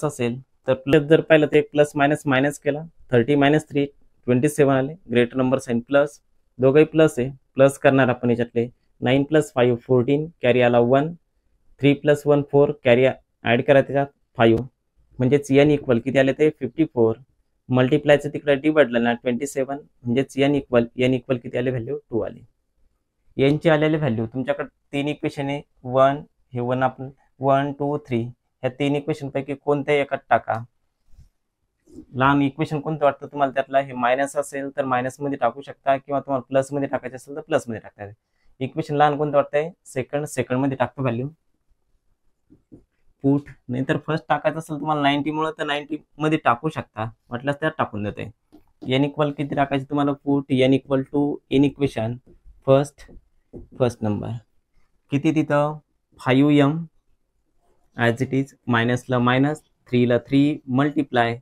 असेल तर प्लस जर पाहिलं तर प्लस मायनस मायनस केला. 30 मायनस 3 27 आले. Greater number sign plus. दोघंही प्लस आहे, प्लस करणार आपण याच्यातले. 9 प्लस 5 14, कॅरी आला 1. 3 प्लस 1 4, कॅरी ॲड करा त्याच्यात 5, म्हणजेच n इक्वल किती आले ते? 54. मल्टिप्लायचं तिकडे डी बदलं ना 27 म्हणजेच एन इक्वल किती आले व्हॅल्यू 2 आली. एनची आलेली व्हॅल्यू तुमच्याकडे 3 इक्वेशन आहे. 1 हे 1 आपण 1 2 3 ह्या 3 इक्वेशन पैकी कोणत्याही एकात टाका. लहान इक्वेशन कोणतं वाटतं तुम्हाला त्यातला? हे मायनस असेल तर मायनस मध्ये टाकू शकता किंवा तुम्हाला प्लस मध्ये टाकायचं असेल तर प्लस मध्ये टाकता. इक्वेशन लहान कोणतं वाटतंय? सेकंड मध्ये टाकतो व्हॅल्यू. पुट नाहीतर फर्स्ट टाकायचं असेल तुम्हाला 90 मुळे तर 90 मध्ये टाकू शकता, वाटल्यास त्यात टाकून देते. एन इक्वल किती टाकायचे तुम्हाला? Put N equal to in equation first number किती तिथं 5m ॲज इट इज, मायनसला मायनस, 3ला 3 मल्टिप्लाय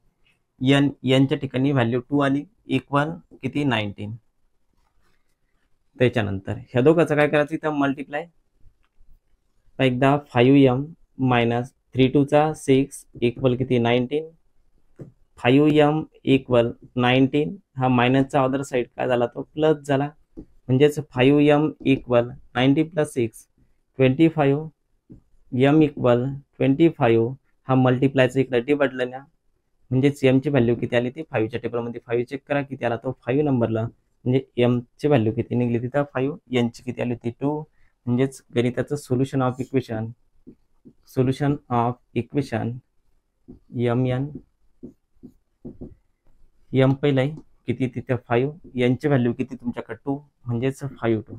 एनच्या ठिकाणी व्हॅल्यू 2 आली इक्वल किती 19. त्याच्यानंतर ह्या दोघांचं काय करायचं इथं मल्टिप्लाय. एकदा 5m मायनस 3 2 चा 6 इक्वल किती 19. 5m इक्वल 19 हा मायनसचा अदर साईड काय झाला तो प्लस झाला, म्हणजेच 5m equal 90 plus 6 25. m equal 25 हा मल्टिप्लायचा इकडे डी बदलला ना, म्हणजेच एम ची व्हॅल्यू किती आली ती 5च्या टेबलमध्ये 5 चेक करा किती आला तो 5 नंबरला. म्हणजे एम ची व्हॅल्यू किती निघली तिथं 5, एन ची किती आली ती 2. म्हणजेच गणिताचं सोल्युशन ऑफ इक्वेशन एम पहिला किती तिथे 5, यांची व्हॅल्यू किती तुमच्याकडे 2 म्हणजेच 5 2.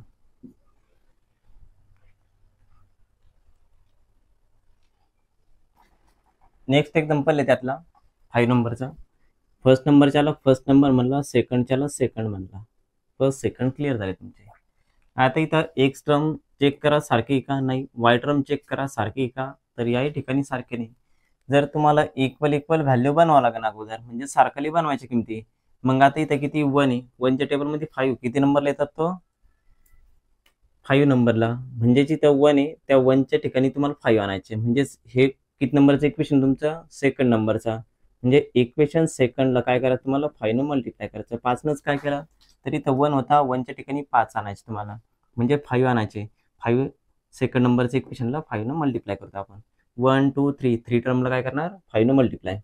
नेक्स्ट एक्झाम्पल आहे त्यातला 5 नंबरचा. फर्स्ट नंबरच्याला फर्स्ट नंबर म्हणला, सेकंडच्याला सेकंड म्हणला. फर्स्ट सेकंड क्लिअर झाले तुमचे. आता इथं एक्स टर्म चेक करा सारखी का नाही, वाय टर्म चेक करा सारखी का, तर याही ठिकाणी सारखे नाही. जर तुम्हाला इक्वल व्हॅल्यू बनवावं लागेल अगोदर, म्हणजे सारखाली बनवायची किमती. मग आता इथं किती 1 आहे, 1च्या टेबलमध्ये 5 किती नंबरला येतात तो 5 नंबरला, म्हणजे जिथं 1 आहे त्या 1च्या ठिकाणी तुम्हाला 5 आणायचे. म्हणजेच हे किती नंबरचं इक्वेशन तुमचं? सेकंड नंबरचा. म्हणजे इक्वेशन सेकंडला काय करा तुम्हाला 5 न मल्टिप्लाय करायचं. 5 नच काय केलं तरी इथं 1 होता, 1च्या ठिकाणी 5 आणायचे तुम्हाला, म्हणजे 5 आणायचे. 5 सेकंड नंबरच्या इक्वेशनला 5 न मल्टिप्लाय करतो आपण. 1 2 3 टर्मला काय करणार 5 न मल्टिप्लाय.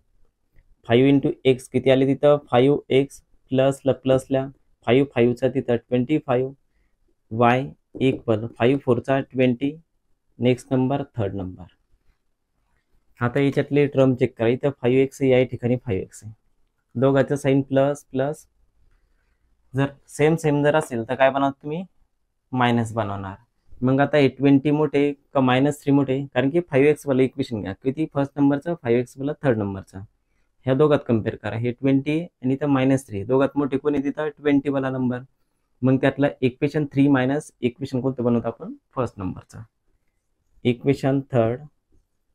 5 इंटू एक्स किती आले तिथं 5x प्लसला 5चा तिथं 25 y equal 5 4चा 20. Next number third number. आता याच्यातले टर्म चेक करा. इथं 5x या ठिकाणी 5x आहे, दोघांचं साईन प्लस प्लस. जर सेम जर असेल तर काय बनवणार तुम्ही? मायनस बनवणार. मग आता हे 20 मोठे का -3 मोठे? कारण की 5x वाला इक्वेशन घ्या किती फर्स्ट नंबरचा, 5x वाला थर्ड नंबरचा. ह्या दोघात कम्पेअर करा. हे 20 आणि इथं -3, दोघात मोठे कोणी तिथं 20 वाला नंबर. मग त्यातला इक्वेशन 3 मायनस इक्वेशन कोणतं बनवतो आपण? फर्स्ट नंबरचा. इक्वेशन थर्ड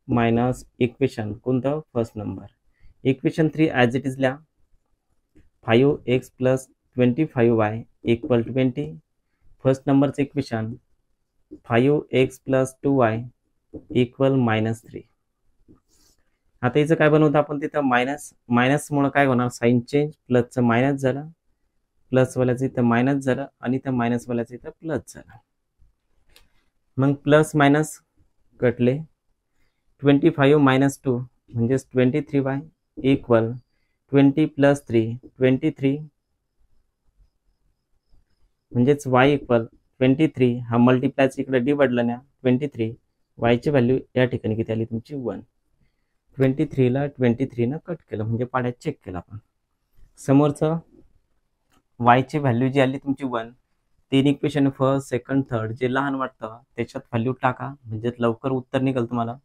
मायनस इक्वेशन कोणतं? First number. Equation 3 as it is लिहा. 5x plus 25y equal 20. First नंबरचं equation 5x plus 2y equal -3. आता याचं काय बनवतं आपण तिथं? मायनसमुळे काय होणार? साईन चेंज, प्लसचं मायनस झालं, प्लसवाल्याचं इथं मायनस झालं आणि त्या मायनसवाल्याचं इथं प्लस झालं. मग प्लस मायनस कटले. 25 मायनस 2 म्हणजेच 23y इक्वल 20 प्लस 3 23, म्हणजेच y इक्वल 23. हा मल्टिप्लायचा इकडे डी बदला ना 23. वायची व्हॅल्यू या ठिकाणी किती आली तुमची 1. 23ला 23 न कट केलं म्हणजे पाड्यात चेक केलं आपण. समोरचं वायची व्हॅल्यू जी आली तुमची 1. 3 इक्वेशन फर्स्ट सेकंड थर्ड जे लहान वाटतं त्याच्यात व्हॅल्यू टाका, म्हणजे लवकर उत्तर निघेल तुम्हाला.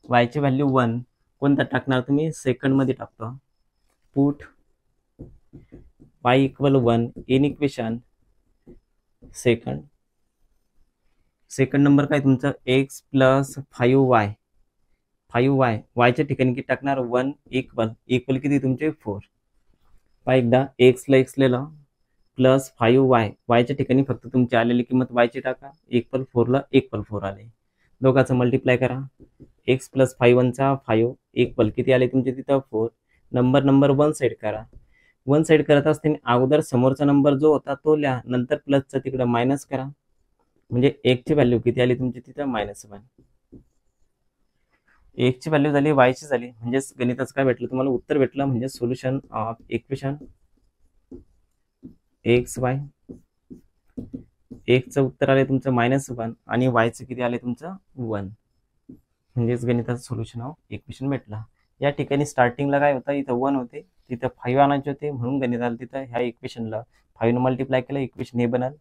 वायची व्हॅल्यू 1 कोणता टाकणार तुम्ही? सेकंड मध्ये टाकतो. Put y equal 1 in equation second number काय तुमचं? x plus 5y. वायच्या ठिकाणी किती टाकणार? 1 इक्वल किती तुमचे 4. एकदा x ला x लिहिलं प्लस 5y, वायच्या ठिकाणी फक्त तुमची आलेली किंमत वायची टाका, इक्वल 4ला इक्वल 4 आले. दोघांचं मल्टिप्लाय करा. x प्लस 5 चा 5 इक्वल किती आले तुमचे तिथं 4. नंबर वन साईड करा. वन साईड करत असताना अगोदर समोरचा नंबर जो होता तो लिहा, नंतर प्लसचा तिकडे मायनस करा, म्हणजे 1 ची व्हॅल्यू किती आली तुमची तिथं -1. एक्सची व्हॅल्यू झाली वायची झाली, म्हणजेच गणिताचं काय भेटलं तुम्हाला उत्तर भेटलं, म्हणजे solution of equation X Y. एक्सचं उत्तर आले तुमचं -1 आणि वायचं किती आले तुमचं 1, म्हणजेच गणिताचं सोल्युशन ऑफ इक्वेशन भेटला. या ठिकाणी स्टार्टिंगला काय होतं, इथं 1 होते, तिथं 5 आणायचे होते, म्हणून गणिताला तिथं ह्या इक्वेशनला 5 मल्टिप्लाय केलं, इक्वेशन हे बनल.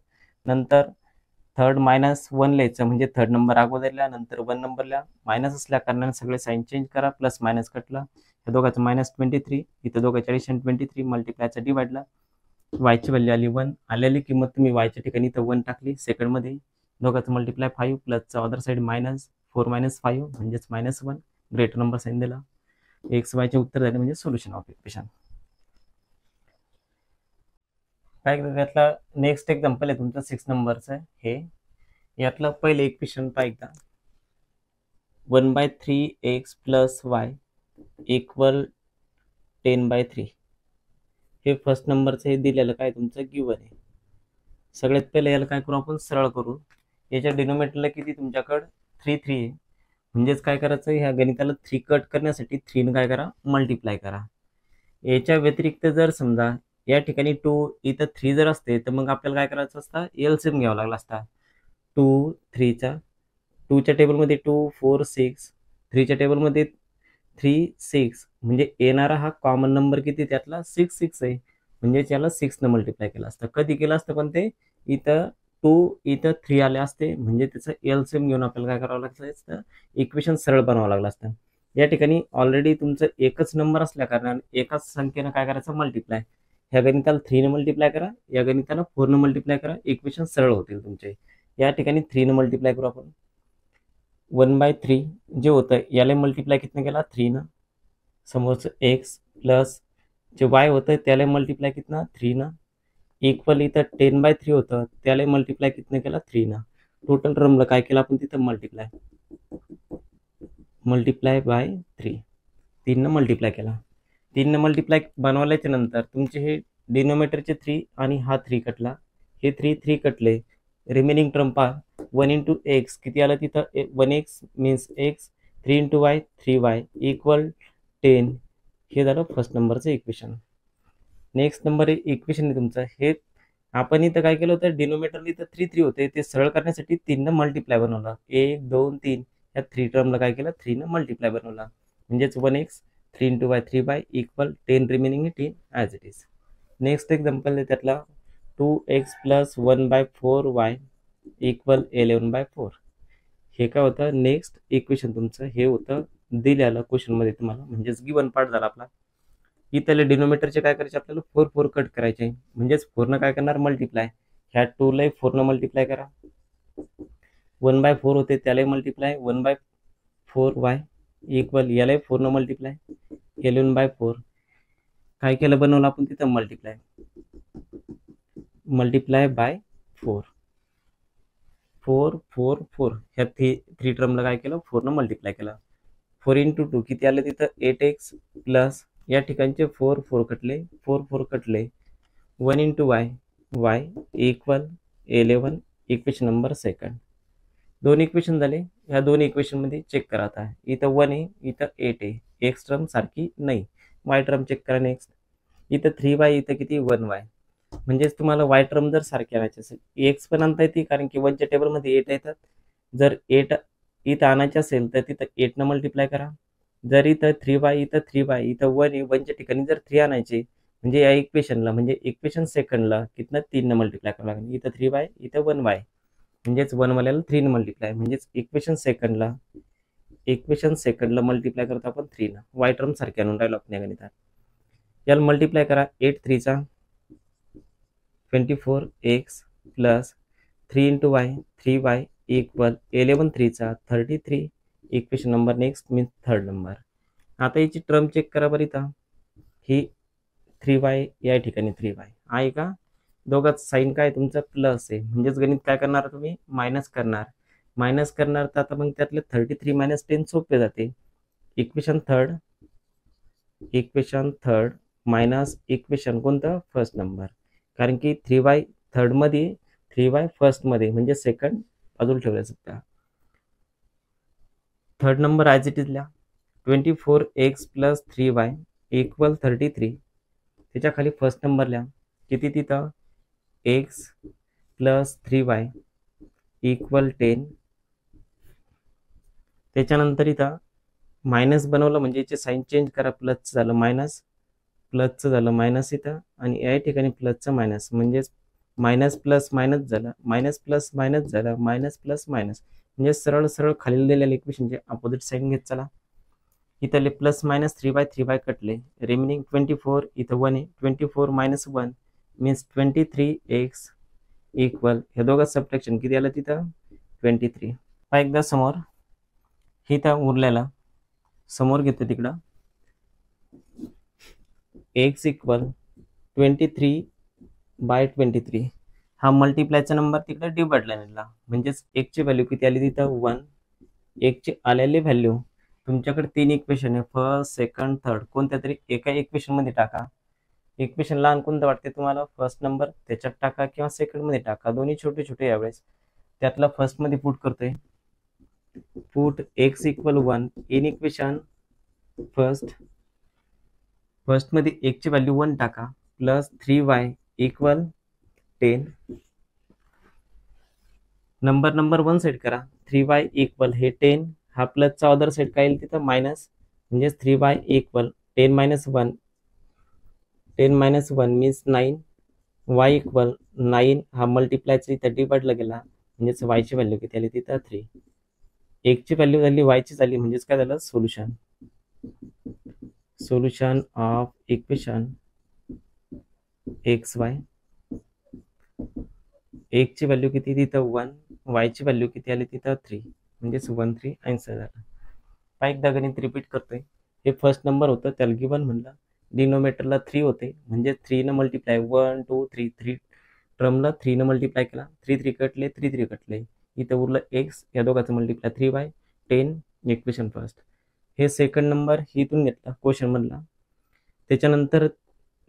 नंतर थर्ड -1 लिहायचं, म्हणजे थर्ड नंबर अगोदरला, नंतर 1 नंबरला मायनस असल्या कारणाने सगळे साईन चेंज करा, प्लस मायनस कटला, या दोघांचं -23, इथं दोघांच्या ॲडिशन 23, मल्टिप्लायचा डिवाइडला, वायची व्हॅल्यू आली 1, आलेली किंमत तुम्ही वायच्या ठिकाणी इथं 1 टाकली सेकंडमध्ये, दोघांचं मल्टिप्लाय 5 प्लसचा अदर साईड -4 - 5 म्हणजेच -1, ग्रेटर नंबर साईन दिला. एक्स वायचे उत्तर झाले, म्हणजे सोल्युशन ऑफ इक्वेशन. काय त्यातला नेक्स्ट एक्झाम्पल आहे तुमचं 6 नंबरचं आहे हे. यातलं पहिले इक्वेशन पहा एकदा, 1/3x + y = 10/3. हे फर्स्ट नंबरचं हे दिलेलं काय तुमचं गिवन आहे. सगळ्यात पहिले याला काय करू आपण, सरळ करू. याच्या डिनोमिनेटरला किती तुमच्याकडं 3 आहे, म्हणजेच काय करायचं, ह्या गणिताला 3 कट करण्यासाठी 3 काय करा, मल्टिप्लाय करा. याच्या व्यतिरिक्त जर समजा या ठिकाणी 2 इथं 3 जर असते, तर मग आपल्याला काय करायचं असतं, एलसीएम घ्यावा लागला असता. 2 3च्या 2च्या टेबलमध्ये 2 4 6, 3च्या टेबलमध्ये 3 6, म्हणजे येणारा हा कॉमन नंबर किती त्यातला 6 आहे, म्हणजे याला 6 न मल्टिप्लाय केलं असतं. कधी केलं असतं पण ते इथं 2 इथं 3 आले असते, म्हणजे त्याचं एलसीएम घेऊन आपल्याला काय करावं लागलं असतं, इक्वेशन सरळ बनवावं लागलं असतं. या ठिकाणी ऑलरेडी तुमचं एकच नंबर असल्या कारणाने एकाच संख्येनं काय करायचं, मल्टिप्लाय. ह्या गणिताला 3 न मल्टिप्लाय करा, या गणिताला 4 न मल्टिप्लाय करा, इक्वेशन सरळ होतील तुमचे. या ठिकाणी 3 न मल्टिप्लाय करू आपण. 1/3 जे होतं याला मल्टिप्लाय कितनं केला, 3 न. समोरचं एक्स प्लस जे वाय होतं त्याला मल्टिप्लाय कितना 3 न. इक्वल इथं 10/3 होतं त्याला मल्टिप्लाय कितनं केला, 3 न. टोटल रमलं काय केलं आपण तिथं, मल्टिप्लाय बाय 3 न मल्टिप्लाय केला. 3 न मल्टिप्लाय बनवल्याच्या नंतर तुमचे हे डिनोमिनेटरचे 3 आणि हा 3 कटला, हे 3 कटले, रिमेनिंग टर्म पहा, 1 × x किती आलं तिथं, 1x means x, 3 × y 3y = 10. हे झालं फर्स्ट नंबरचं इक्वेशन. नेक्स्ट नंबर इक्वेशन आहे तुमचं हे. आपण इथं काय केलं होतं, डिनोमिनेटरला इथं 3 होते, ते सरळ करण्यासाठी 3 न मल्टिप्लाय बनवला. 1 2 3 या 3 टर्मला काय केलं, 3 न मल्टिप्लाय बनवला, म्हणजेच 1x 3 × y 3y = 10, remaining 10 as it is. Next example आहे त्यातला, 2x + 1/4y = 11/4. हे काय होतं, नेक्स्ट इक्वेशन तुमचं हे होतं दिलेलं क्वेश्चनमध्ये तुम्हाला, म्हणजेच गिवन पार्ट झाला आपला. इथले डिनोमिनेटरचे काय करायचे आपल्याला, 4 कट करायचे, म्हणजेच 4 न काय करणार, मल्टिप्लाय. ह्या 2ला 4 न मल्टिप्लाय करा. 1/4 होते त्याला मल्टिप्लाय, 1/4y = याला 4 न मल्टिप्लाय, 11/4. काय केलं, बनवलं आपण तिथं मल्टिप्लाय बाय 4. 4 4 4 ह्या 3 टर्मला काय केलं, 4 न मल्टिप्लाय केलं. 4 × 2 किती आलं तिथं, 8x प्लस या ठिकाणचे 4 कटले, 4 कटले, 1 × y = 11. Equation number second. 2 equation झाले. ह्या 2 इक्वेशनमध्ये चेक करा आता, इथं 1 आहे, इथं 8 आहे, एक्स टर्म सारखी नाही, वाय टर्म चेक करा. नेक्स्ट इथं 3y, इथं किती 1y, म्हणजेच तुम्हाला वाय टर्म जर सारखी आणायची असेल, एक्स पण आणता येते कारण की 1च्या टेबलमध्ये 8 येतात. जर 8 इथं आणायचे असेल तर तिथं 8 न मल्टिप्लाय करा. जर इथं 3y, इथं 3y, इथं 1 आहे, 1च्या ठिकाणी जर 3 आणायचे, म्हणजे या इक्वेशनला, म्हणजे इक्वेशन सेकंडला कितना 3 न मल्टिप्लाय करावं लागेल. इथं 3y, इथं 1y, म्हणजेच 1 वाल्याला 3 न मल्टिप्लाय, म्हणजेच इक्वेशन सेकंडला मल्टिप्लाय करतो आपण 3 न. वाय टर्म सारखे आणून राहिलो आपण या गणितात. याला मल्टिप्लाय करा, 8 3 24x plus 3 × y 3y = 11 3 33. Equation number next means third number. आता याची टर्म चेक करा बरं. इथं ही 3y या ठिकाणी 3y आहे का, दोघात साईन काय तुमचं प्लस आहे, म्हणजेच गणित काय करणार तुम्ही, मायनस करणार. तर आता मग त्यातले 33 - 10 सोपे जाते. इक्वेशन थर्ड मायनस इक्वेशन कोणतं, फर्स्ट नंबर, कारण की 3y थर्डमध्ये 3y फर्स्टमध्ये, म्हणजे सेकंड बाजूला ठेवलं सध्या. Third number as it is लिहा. 24x plus 3y equal 33. त्याच्या खाली फर्स्ट नंबर लिहा. किती तिथं x प्लस 3y इक्वल 10. त्याच्यानंतर इथं मायनस बनवलं म्हणजे याचे साईन चेंज करा. प्लसचं झालं मायनस, प्लसचं झालं मायनस इथं, आणि या ठिकाणी प्लसचं मायनस, म्हणजेच मायनस प्लस मायनस झालं, मायनस प्लस मायनस झालं, मायनस प्लस मायनस. म्हणजे सरळ सरळ खाली दिलेल्या इक्वेशनचे अपोजिट साईन घेत चला. इथले प्लस मायनस 3/3 कटले, रिमेनिंग 24. इथं 1 आहे, 24 मायनस 1 मीन्स 23x इक्वल, ह्या दोघात सबट्रॅक्शन किती आलं तिथं 23. हा एकदा समोर इथं उरलेला समोर घेतो तिकडं, x इक्वल 23/23. हा मल्टिप्लायचा नंबर तिकडे डिवाइडला नेला, म्हणजेच एकची व्हॅल्यू किती आली तिथं 1. एकची आलेली व्हॅल्यू तुमच्याकडे 3 इक्वेशन आहे, फर्स्ट सेकंड थर्ड, कोणत्या तरी एका इक्वेशन मध्ये टाका. इक्वेशन लहान कोणतं वाटते तुम्हाला, फर्स्ट नंबर त्याच्यात टाका किंवा सेकंड मध्ये टाका, दोन्ही छोटे छोटे यावेळेस. त्यातला फर्स्ट मध्ये पुट करतोय, put x equal 1 in equation first मध्ये x ची व्हॅल्यू 1 टाका, plus 3y equal 10. Number 1 set करा, 3y इक्वल हे 10, हा प्लसचा अदर सेट काय येईल तिथं मायनस, म्हणजे 3y equal 10 minus 1, 10 minus 1 means 9, y equal 9, हा मल्टिप्लायचा इथं डिवाइडला गेला, म्हणजेच y ची व्हॅल्यू किती आली तिथं 3. x ची व्हॅल्यू झाली y ची झाली, म्हणजेच काय झालं solution of equation xy. x ची व्हॅल्यू किती तिथं 1, y ची व्हॅल्यू किती आली तिथं 3, म्हणजेच 1 3 आन्सर झाला. हा एकदा गणित रिपीट करतोय. हे फर्स्ट नंबर होतं, त्याला गिवन म्हणलं, डिनोमिनेटरला 3 होते, म्हणजे 3 न मल्टिप्लाय 1 2 3 3 टर्मला 3 न मल्टिप्लाय केला, 3 3 कटले, 3 3 कटले, इथं उरलं x, या दोघांचं मल्टिप्लाय 3y 10 इक्वेशन फर्स्ट. हे सेकंड नंबर इथून घेतला क्वेश्चन मधला. त्याच्यानंतर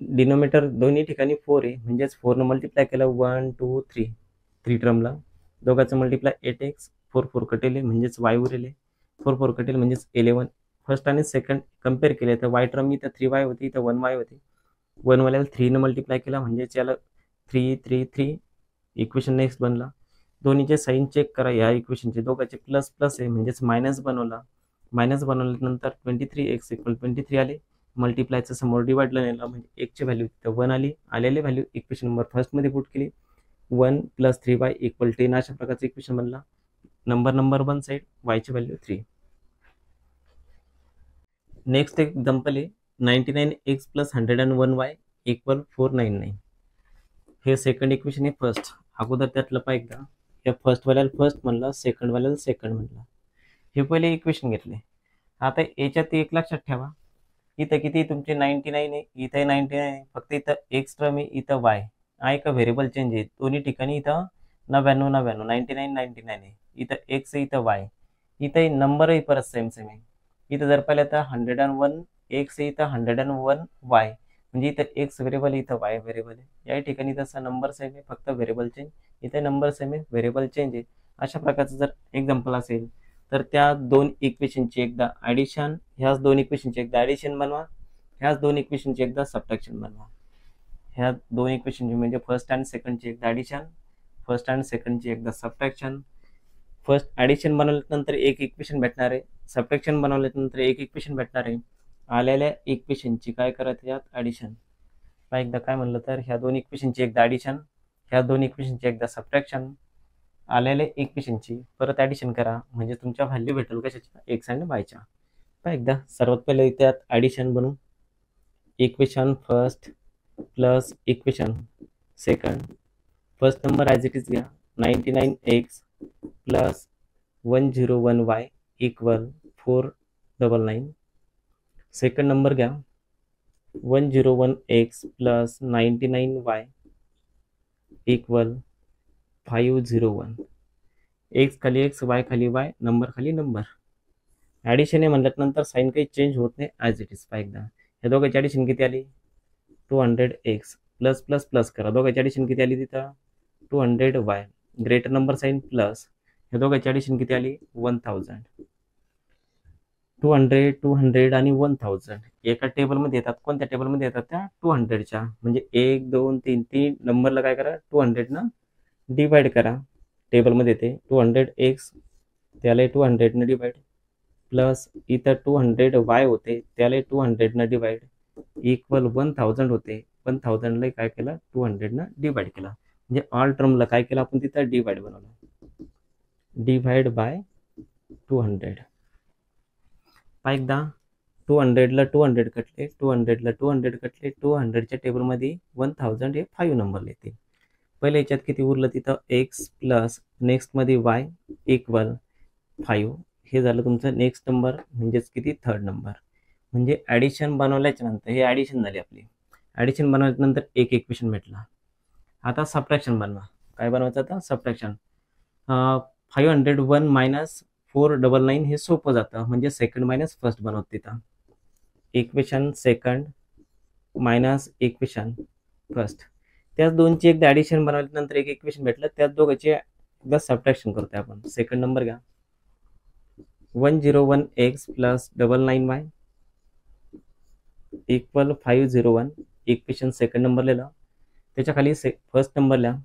डिनोमिनेटर दोन्ही ठिकाणी 4 आहे, म्हणजेच 4 न मल्टिप्लाय केलं 1 2 3 टर्मला, दोघांचं मल्टिप्लाय 8x, 4 4 कटेले म्हणजेच y उरले, 4 4 कटेल म्हणजेच 11. फर्स्ट आणि सेकंड कम्पेअर केले तर y टर्म इथं 3y होती, इथं 1y होती, 1 वाल्याला 3 न मल्टिप्लाय केला, म्हणजेच याला 3 3 3 इक्वेशन नेक्स्ट बनला. दोन्हीचे साईन चेक करा, या इक्वेशनचे दोघांचे प्लस प्लस आहे, म्हणजेच मायनस बनवला. मायनस बनवल्यानंतर 23x इक्वल 23 आले, मल्टिप्लायचं समोर डिवाइडला नेला, म्हणजे x ची व्हॅल्यू तिथं 1 आली, आलेली व्हॅल्यू इक्वेशन नंबर फर्स्ट मध्ये पुट केली, 1 प्लस 3y इक्वल 10, अशा प्रकारचं इक्वेशन बनला. नंबर 1 साइड, y ची व्हॅल्यू 3. नेक्स्ट एक्झाम्पल आहे 99x प्लस 101y इक्वल 499. हे सेकंड इक्वेशन आहे फर्स्ट. अगोदर त्यातलं पहा एकदा, या फर्स्ट वाल्याला फर्स्ट म्हणलं, सेकंड वाल्याला सेकंड म्हणलं. हे पहिले इक्वेशन घेतले. आता याच्यात एक लक्षात ठेवा, इथं किती तुमचे 99 आहे, इथं 99 आहे, फक्त इथं एक्स टर्म आहे, इथं वाय आहे का व्हेरिएबल चेंज आहे, दोन्ही ठिकाणी इथं 99 99 99 99 आहे, इथं एक्स आहे, इथं वाय, इथं नंबरही परत सेम सेम आहे. इथं जर पाहिलं तर 101 एक्स आहे, इथं 101 वाय, म्हणजे इथं एक्स व्हेरिएबल, इथं वाय व्हेरिएबल आहे. या ठिकाणी तसा नंबर सेम आहे, फक्त व्हेरिएबल चेंज, इथे नंबर सेम आहे, व्हेरिएबल चेंज आहे. अशा प्रकारचं जर एक्झाम्पल असेल तर त्या दोन इक्वेशनची एकदा ॲडिशन, ह्याच दोन इक्वेशनची एकदा ॲडिशन बनवा, ह्याच दोन इक्वेशनची एकदा सबट्रॅक्शन बनवा. ह्या दोन इक्वेशनची म्हणजे फर्स्ट अँड सेकंडची एकदा ॲडिशन, फर्स्ट अँड सेकंडची एकदा सबट्रॅक्शन. फर्स्ट ॲडिशन बनवल्यानंतर एक इक्वेशन भेटणार आहे, सबट्रॅक्शन बनवल्यानंतर एक इक्वेशन भेटणार आहे. आलेल्या इक्वेशनची काय करायचं यात ॲडिशन. एकदा काय म्हणलं तर ह्या दोन इक्वेशनची एकदा ॲडिशन, ह्या दोन इक्वेशनची एकदा सबट्रॅक्शन, आलेल्या इक्वेशनची परत ॲडिशन करा, म्हणजे तुमच्या व्हॅल्यू भेटेल कशाच्या, एक्स आणि वायच्या. एकदा सर्वात पहिले त्यात ॲडिशन बनवू. Equation first plus equation second. First number as it is घ्या, 99x plus 101y equal 499. Second number घ्या, 101x plus 99y equal 501. X खाली एक्स, वाय खाली वाय, नंबर खाली नंबर. ॲडिशन आहे म्हणल्यानंतर साईन काही चेंज होत नाही, ॲज इट इज. एकदा ह्या दोघांची ॲडिशन किती आली, 200x प्लस प्लस प्लस करा, दोघांची ॲडिशन किती आली तिथं 200y, greater number sign plus, ह्या दोघांची ॲडिशन किती आली 1000. 200 आणि 1000 एका टेबलमध्ये येतात. कोणत्या टेबलमध्ये येतात? त्या 200च्या. म्हणजे 1 2 3 3 नंबरला काय करा, 200 न डिवाइड करा. टेबलमध्ये येते 200x, त्याला 200 न डिवाइड, प्लस इथं 200 y होते, त्याला 200 न डिवाइड, इक्वल 1000 होते. 1000ला काय केलं, 200 न डिवाइड केला. म्हणजे ऑल टर्मला काय केलं आपण तिथं डिवाइड बनवलं, डिवाइड बाय 200. पहा एकदा, 200ला 200 कटले, 200ला 200 कटले, 200च्या टेबलमध्ये 1000 हे 5 नंबर येते. पहिले याच्यात किती उरलं, तिथं x प्लस नेक्स्टमध्ये y इक्वल 5. हे झालं तुमचं नेक्स्ट नंबर, म्हणजेच किती, थर्ड नंबर. म्हणजे ॲडिशन बनवल्याच्या नंतर हे ॲडिशन झाली आपली. ॲडिशन बनवल्यानंतर एक इक्वेशन भेटला. आता सबट्रॅक्शन बनवा. काय बनवायचं आता? सबट्रॅक्शन. 501 मायनस 499 हे सोपं जातं, म्हणजे सेकंड मायनस फर्स्ट बनवत तिथं. Equation second minus equation first, त्याच दोनची एकदा ॲडिशन बनवल्यानंतर एक इक्वेशन भेटलं, त्याच दोघांची एकदा सबट्रॅक्शन करतोय आपण. सेकंड नंबर घ्या, 101x plus 99y equal 501. Equation second number लिहिलं. त्याच्या खाली फर्स्ट नंबर लिहा,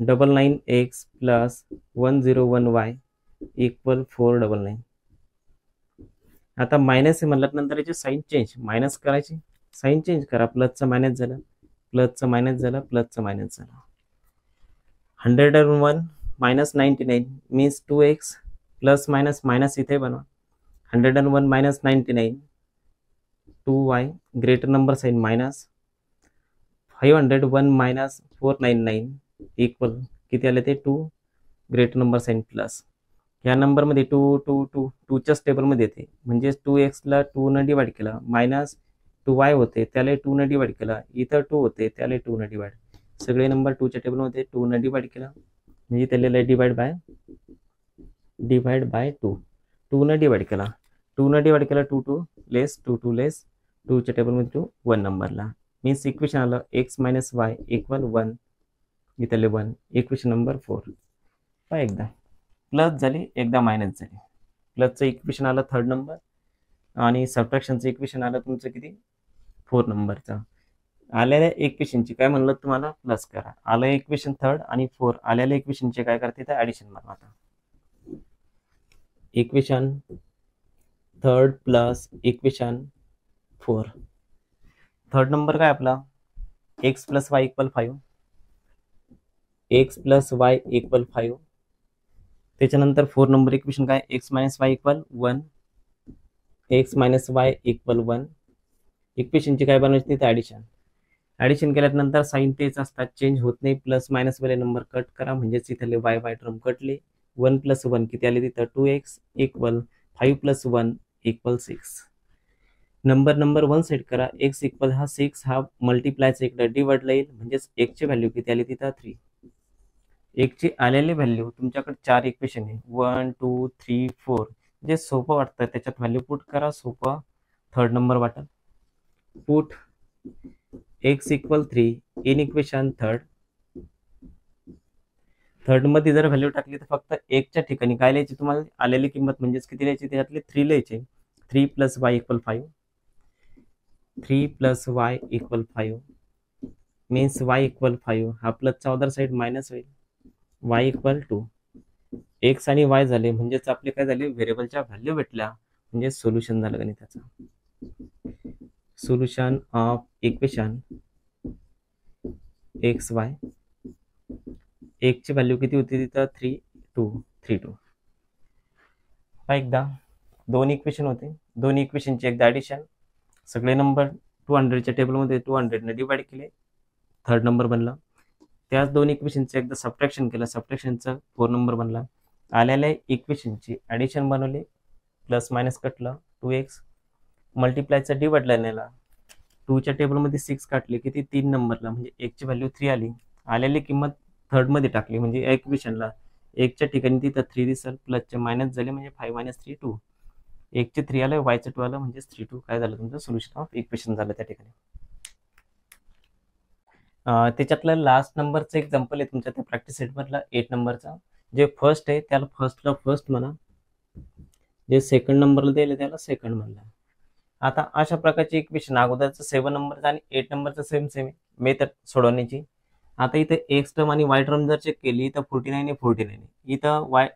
99x प्लस 101y इक्वल 499. आता मायनस आहे म्हटल्यानंतर याची साईन चेंज, मायनस करायची, साईन चेंज करा. प्लसचं मायनस झालं, प्लसचं मायनस झालं, प्लसचं मायनस झालं. 101 minus 99 means 2x, plus minus minus इथे बनवा. 101 minus 99 2y, greater number sign minus. 501 minus 499 equal किती आले ते 2, ग्रेटर नंबर साईन प्लस. ह्या नंबरमध्ये 2च्याच टेबलमध्ये येते, म्हणजे 2xला 2 न डिवाइड केला, मायनस 2y होते, त्याला 2 न डिवाइड केला, इथं 2 होते, त्याला 2 न डिवाइड. सगळे नंबर 2च्या टेबलमध्ये 2 न डिवाइड केला, म्हणजे त्याला डिवाइड बाय 2 न डिवाइड केला, 2 न डिवाइड केला, 2 लेस 2 लेस 2च्या टेबलमध्ये 2 1 नंबरला. मीन्स इक्वेशन आलं x मायनस y इक्वल 1, इथले 1. Equation number 4. पहा एकदा, प्लस झाली, एकदा मायनस झाली. प्लसचं इक्वेशन आलं थर्ड नंबर, आणि सबट्रॅक्शनचं इक्वेशन आलं तुमचं किती, 4 नंबरचं. आलेल्या इक्वेशनची काय म्हणलं तुम्हाला, प्लस करा. आलं इक्वेशन थर्ड आणि 4, आलेल्या इक्वेशनचे काय करते तर ॲडिशन बनवा. आता equation third plus equation 4. Third number काय आपला, x plus y equal 5, x plus y equal 5. त्याच्यानंतर 4 नंबर इक्वेशन काय, x minus Y equal 1, x minus Y equal 1. इक्वेशनची काय बनवायची तिथे ॲडिशन. ॲडिशन केल्यानंतर साईन तेच असतात, चेंज होत नाही. प्लस मायनस वाले नंबर कट करा, म्हणजेच इथले वाय बाय टर्म कटले. 1 प्लस 1 किती आले तिथं, 2x equal 5 plus 1 equal 6. Number one side करा, x इक्वल हा 6 हा मल्टिप्लायचा इकडे डिवाइडला येईल, म्हणजेच x ची व्हॅल्यू किती आली तिथं 3. x ची आलेली व्हॅल्यू तुमच्याकडे 4 इक्वेशन आहे, 1 2 3 4. जे सोपं वाटतं त्याच्यात व्हॅल्यू पुट करा, सोपं थर्ड नंबर वाटत. Put x equal 3 in equation third मध्ये जर व्हॅल्यू टाकली तर फक्त 1च्या ठिकाणी काय लिहायची तुम्हाला, आलेली किंमत म्हणजेच किती लिहायची, त्याच्यातले 3 लिहायचे. 3 plus y equal 5, 3 plus y equal 5 means y equal 5. हा प्लसचा अदर साईड मायनस होईल, y इक्वल 2. x आणि y झाले, म्हणजेच आपले काय झाले, व्हेरिएबलच्या व्हॅल्यू भेटल्या, म्हणजे सोल्युशन झालं गणिताचं. Solution of equation X Y. x ची व्हॅल्यू किती होती तिथं, 32. एकदा 2 इक्वेशन होते, 2 इक्वेशनची एकदा ॲडिशन. सगळे नंबर 200च्या टेबलमध्ये 200 ने डिवाइड केले, थर्ड नंबर बनला. त्याच 2 इक्वेशनचं एकदा सबट्रॅक्शन केलं, सबट्रॅक्शनचा 4 नंबर बनला. आलेल्या इक्वेशनची ॲडिशन बनवली, प्लस मायनस कटलं, 2x मल्टिप्लायचा डिवाइडला नेला, 2च्या टेबलमध्ये 6 काटले, किती 3 नंबरला, म्हणजे x ची व्हॅल्यू 3 आली. आलेली किंमत थर्डमध्ये टाकली, म्हणजे या इक्वेशनला 1च्या ठिकाणी तिथं 3 दिसल, प्लसचे मायनस झाले, म्हणजे 5 मायनस 3 2. 1चे 3 आलं, वायचं 2 आलं, म्हणजे 3 2. काय झालं तुमचं सोल्युशन ऑफ इक्वेशन झालं त्या ठिकाणी. त्याच्यातलं लास्ट नंबरचं एक्झाम्पल आहे तुमच्या त्या प्रॅक्टिस सेटमधला 8 नंबरचा. जे फर्स्ट आहे त्याला फर्स्टला फर्स्ट म्हणा, जे सेकंड नंबरला दिले त्याला सेकंड म्हणलं. आता अशा प्रकारचे इक्वेशन अगोदरचं 7 नंबरचं आणि 8 नंबरचं सेम सेम मेथड सोडवण्याची. आता इथं एक्स टर्म आणि वाय टर्म जर चेक केली तर 49 आहे 49 आहे. इथं वाय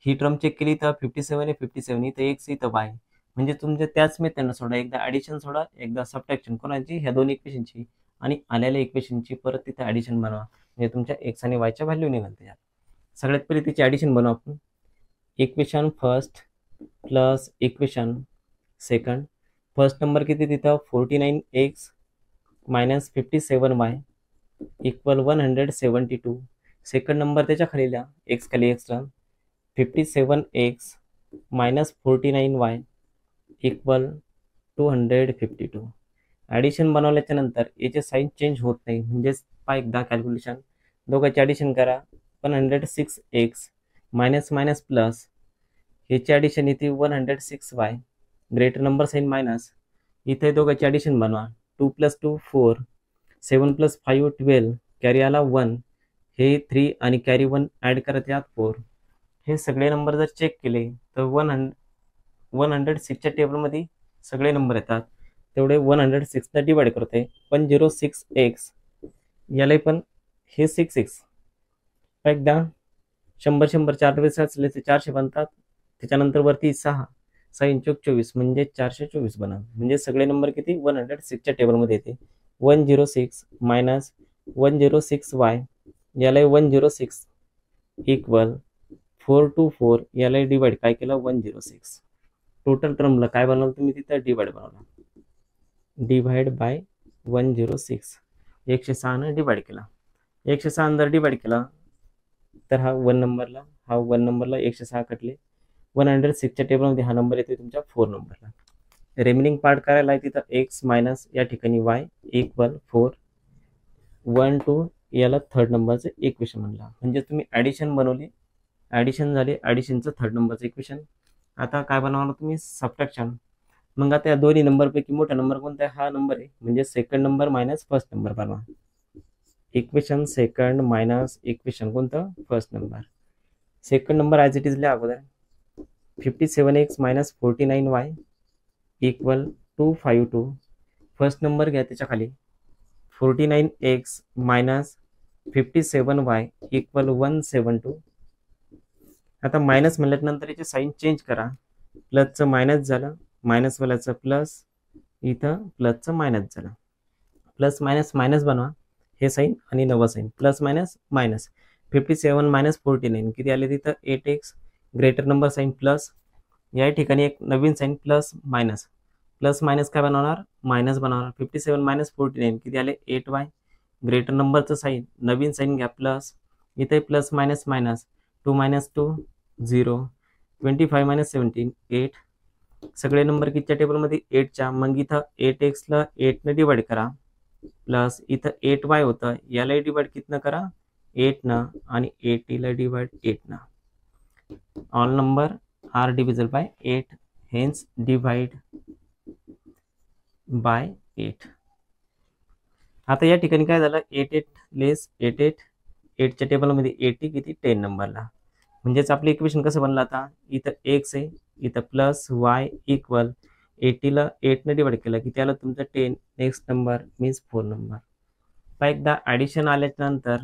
ही टर्म चेक केली तर 57 आहे 57, इथं एक्स इथं वाय. म्हणजे तुमच्या त्याच मेथडनं सोडा, एकदा ॲडिशन सोडा एकदा सबट्रॅक्शन कोणाची, ह्या दोन इक्वेशनची, आणि आलेल्या इक्वेशनची परत तिथं ॲडिशन बनवा. म्हणजे तुमच्या एक्स आणि वायच्या व्हॅल्यू निघाल त्याच्यात. सगळ्यात पहिले तिची ॲडिशन बनवा आपण. Equation first plus equation second. First number किती तिथं 49x minus 57y equal 172. Second number त्याच्या खाली लिहा, एक्स खाली X term 57x minus 49y equal 252. Addition बनवल्याच्या नंतर याचे साईन चेंज होत नाही, म्हणजेच पहा एकदा कॅल्क्युलेशन. दोघांचे ॲडिशन करा. 106x मायनस मायनस प्लस, ह्याची ॲडिशन येते 106y greater number sign minus. इथे दोघांची ॲडिशन बनवा. 2 + 2 4, 7 + 5 12, कॅरी आला 1, हे 3 आणि कॅरी 1 ॲड करत यात 4. हे सगळे नंबर जर चेक केले तर 106च्या टेबलमध्ये सगळे नंबर येतात, तेवढे 106ला डिवाइड करते. 106x याला पण हे 6x. एकदा 100 100 4 वेळेस असले ते 400 बनतात. त्याच्यानंतर वरती 6 6 × 24 म्हणजे 424 बनतात. म्हणजे सगळे नंबर किती 106च्या टेबलमध्ये येते. 106 मायनस 106y याला 106 इक्वल 424 याला डिवाइड काय केलं 106. टोटल टर्मला काय बनवलं तुम्ही तिथं डिवाइड बनवला, डिवाइड बाय 106. 106 डिवाइड केला. 106 जर डिवाइड केला तर हा 1 नंबरला 106 कटले. 106च्या टेबलमध्ये हा नंबर येतो तुमच्या 4 नंबरला. रिमेनिंग पार्ट करायला तिथं एक्स मायनस या ठिकाणी वाय इक्वल 4 1 2 याला थर्ड नंबरचं इक्वेशन म्हणला. म्हणजे तुम्ही ॲडिशन बनवली, ॲडिशन झाली, ॲडिशनचं थर्ड नंबरचं इक्वेशन. आता काय बनवणार तुम्ही सबट्रॅक्शन. मग आता या दोन्ही नंबरपैकी मोठा नंबर कोणता आहे, हा नंबर आहे, म्हणजे second number minus first number बनवा. इक्वेशन सेकंड मायनस इक्वेशन कोणतं first number. Second number as it is लिहा अगोदर. 57x minus 49y equal 252. First number घ्या त्याच्या खाली 49x मायनस 57y इक्वल 172. आता मायनस म्हणल्यानंतर याचे साईन चेंज करा. प्लसचं मायनस झालं, मायनसवाल्याचं प्लस, इथं प्लसचं मायनस झालं. प्लस मायनस मायनस बनवा, हे साईन आणि नवं sign, plus minus minus. 57 minus 49 किती आले तिथं 8x greater number sign plus, या ठिकाणी एक नवीन sign plus minus. Plus minus काय बनवणार मायनस बनवणार. 57 मायनस 49 किती आले 8y ग्रेटर नंबरचं साईन नवीन साईन घ्या प्लस, इथे plus minus minus 2 minus 2 0. 25 minus 17 8. सगळे नंबर कितीच्या टेबलमध्ये 8च्या. मग इथं 8xला 8ने डिवाइड करा प्लस इथं 8y होतं, यालाही डिवाइड कितनं करा 8नं, आणि 80ला डिवाइड 8नं. All number are divisible by 8, hence divide by 8. आता या ठिकाणी काय झालं 8 8 लेस 8 8, 8च्या टेबलमध्ये 80 किती 10 नंबरला. म्हणजेच आपलं इक्वेशन कसं बनलं आता, इथं एक्स आहे, इथं प्लस वाय इक्वल 80ला 8ने डिवाइड केलं की त्याला तुमचं 10 नेक्स्ट नंबर मीन्स 4 नंबर. पण एकदा ॲडिशन आल्याच्यानंतर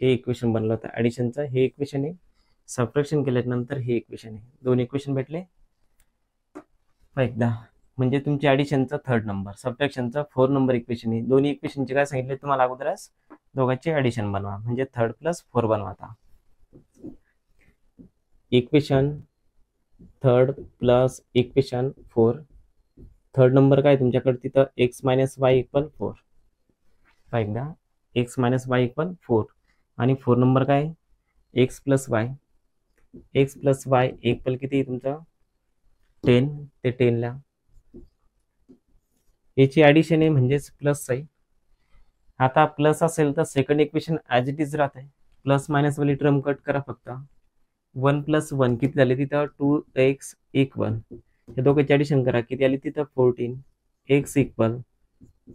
हे इक्वेशन बनलं होतं, ॲडिशनचं हे इक्वेशन आहे. सबट्रॅक्शन केल्यानंतर हे इक्वेशन आहे. दोन इक्वेशन भेटले एकदा, म्हणजे तुमची ॲडिशनचा थर्ड नंबर, सबट्रॅक्शनचा 4 नंबर इक्वेशन आहे. दोन्ही इक्वेशनचे काय सांगितले तुम्हाला अगोदरच, दोघांचे ॲडिशन बनवा, म्हणजे 3 + 4 बनवा. आता इक्वेशन 3 + इक्वेशन 4. थर्ड नंबर काय तुमच्याकडे तिथं x मायनस वाय इक्वल 4. एकदा x मायनस वाय इक्वल 4, आणि 4 नंबर काय x + y. x + y equal किती तुमचं 10, ते 10ला याची ॲडिशन आहे म्हणजेच प्लस आहे. आता प्लस असेल तर second equation as it is राहत आहे. प्लस मायनस वाली टर्म कट करा फक्त. 1 + 1 किती झाले तिथं 2x इक्वल, हे दोघांची ॲडिशन करा किती आली तिथं 14. x इक्वल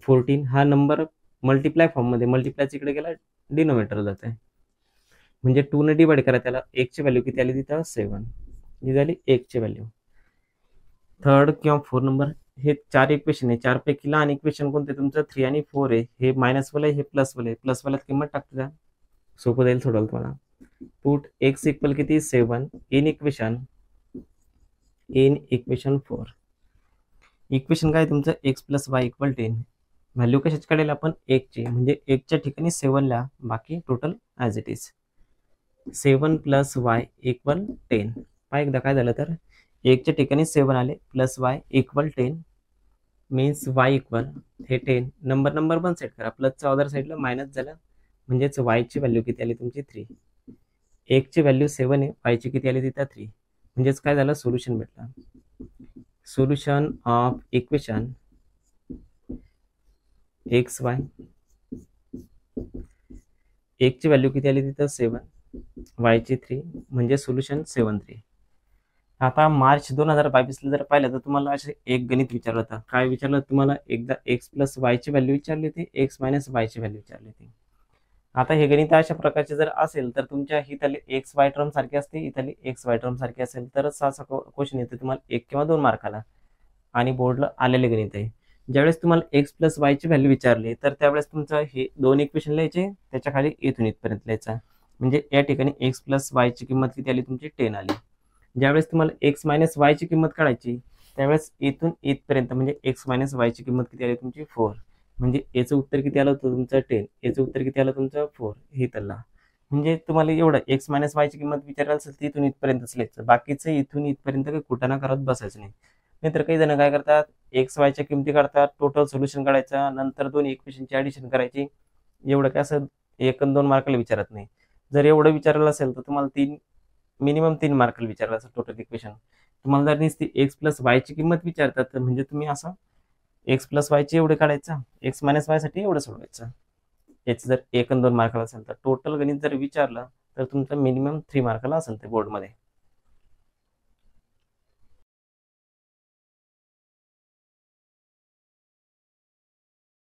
14, हा नंबर मल्टिप्लाय फॉर्ममध्ये, मल्टिप्लायच इकडे गेला डिनोमिनेटर जात आहे, म्हणजे 2ने डिवाइड करा त्याला. 1ची व्हॅल्यू किती आली तिथं 7, ही झाली 1ची व्हॅल्यू. थर्ड किंवा 4 नंबर हे 4 इक्वेशन आहे. 4 पैकी लहान इक्वेशन कोणते तुमचं 3 आणि 4 आहे. हे मायनस वाला आहे, हे प्लस वाला आहे. प्लस वाल्यात किंमत टाकतो द्या, सोपं जाईल सोडवाल तुम्हाला. पुट एक्स इक्वल किती 7 इन इक्वेशन 4. इक्वेशन काय तुमचं x plus y equal 10. Value कशाची काढेल आपण 1 ची, म्हणजे 1 च्या ठिकाणी 7 लिहा, बाकी total as it is. 7 plus y equal 10. पहा एकदा काय झालं तर 1 च्या ठिकाणी 7 आले plus y equal 10 means y equal हे 10. नंबर पण सेट करा, प्लसचा अदर साईडला मायनस झाला, म्हणजेच वायची व्हॅल्यू किती आली तुमची 3. 1 ची व्हॅल्यू 7 आहे, वायची किती आली तिथं 3. म्हणजेच काय झालं सोल्युशन भेटला. Solution of equation X Y. 1 ची व्हॅल्यू किती आली तिथं 7, वायची 3, म्हणजे सोल्युशन 7-3. आता मार्च 2022 जर पाहिलं तर तुम्हाला असे एक गणित विचारलं होतं. काय विचारलं तुम्हाला, एकदा एक्स प्लस वायची व्हॅल्यू विचारली होती, एक्स मायनस वायची व्हॅल्यू विचारली होती. आता हे गणित अशा प्रकारचे जर असेल तर तुमच्या इथली एक्स वाय टर्म सारखी असते, इथली एक्स वाय टर्म सारखी असेल तरच असा क्वेश्चन येतो तुम्हाला 1 किंवा 2 मार्काला, आणि बोर्डला आलेले गणित आहे. ज्यावेळेस तुम्हाला एक्स प्लस वायची व्हॅल्यू विचारली तर त्यावेळेस तुमचं हे 2 इक्वेशन लिहायचे, त्याच्या खाली इथून इथपर्यंत लिहायचा. म्हणजे या ठिकाणी एक्स प्लस वायची किंमत किती आली तुमची 10 आली. ज्यावेळेस तुम्हाला एक्स मायनस वायची किंमत काढायची त्यावेळेस इथून इथपर्यंत म्हणजे एक्स मायनस वायची किंमत किती आली तुमची 4. म्हणजे याचं उत्तर किती आलं होतं तुमचं 10, याचं उत्तर किती आलं तुमचं 4 हे तल्ला. म्हणजे तुम्हाला एवढं एक्स मायनस वायची किंमत विचारायला असेल तर इथून इथपर्यंतच लिहायचं, बाकीचं इथून इथपर्यंत काही कुटाणा करत बसायचं नाही. नाहीतर काही जण काय करतात, एक्स वायच्या किमती काढतात, टोटल सोल्युशन काढायचं, नंतर 2 इक्वेशनची ॲडिशन करायची. एवढं काय असं 1 आणि 2 मार्काला विचारत नाही. जर एवढं विचारलं असेल तर तुम्हाला मिनिमम 3 मार्काला विचारलं असेल टोटल इक्वेशन. तुम्हाला जर नुसती एक्स प्लस वायची किंमत विचारतात तर म्हणजे तुम्ही असं एक्स प्लस वायची एवढे काढायचं, एक्स मायनस वायसाठी एवढं सोडवायचं. याचं जर 1 आणि 2 मार्काला असेल तर टोटल गणित जर विचारलं तर तुमचं मिनिमम 3 मार्काला असेल ते बोर्डमध्ये.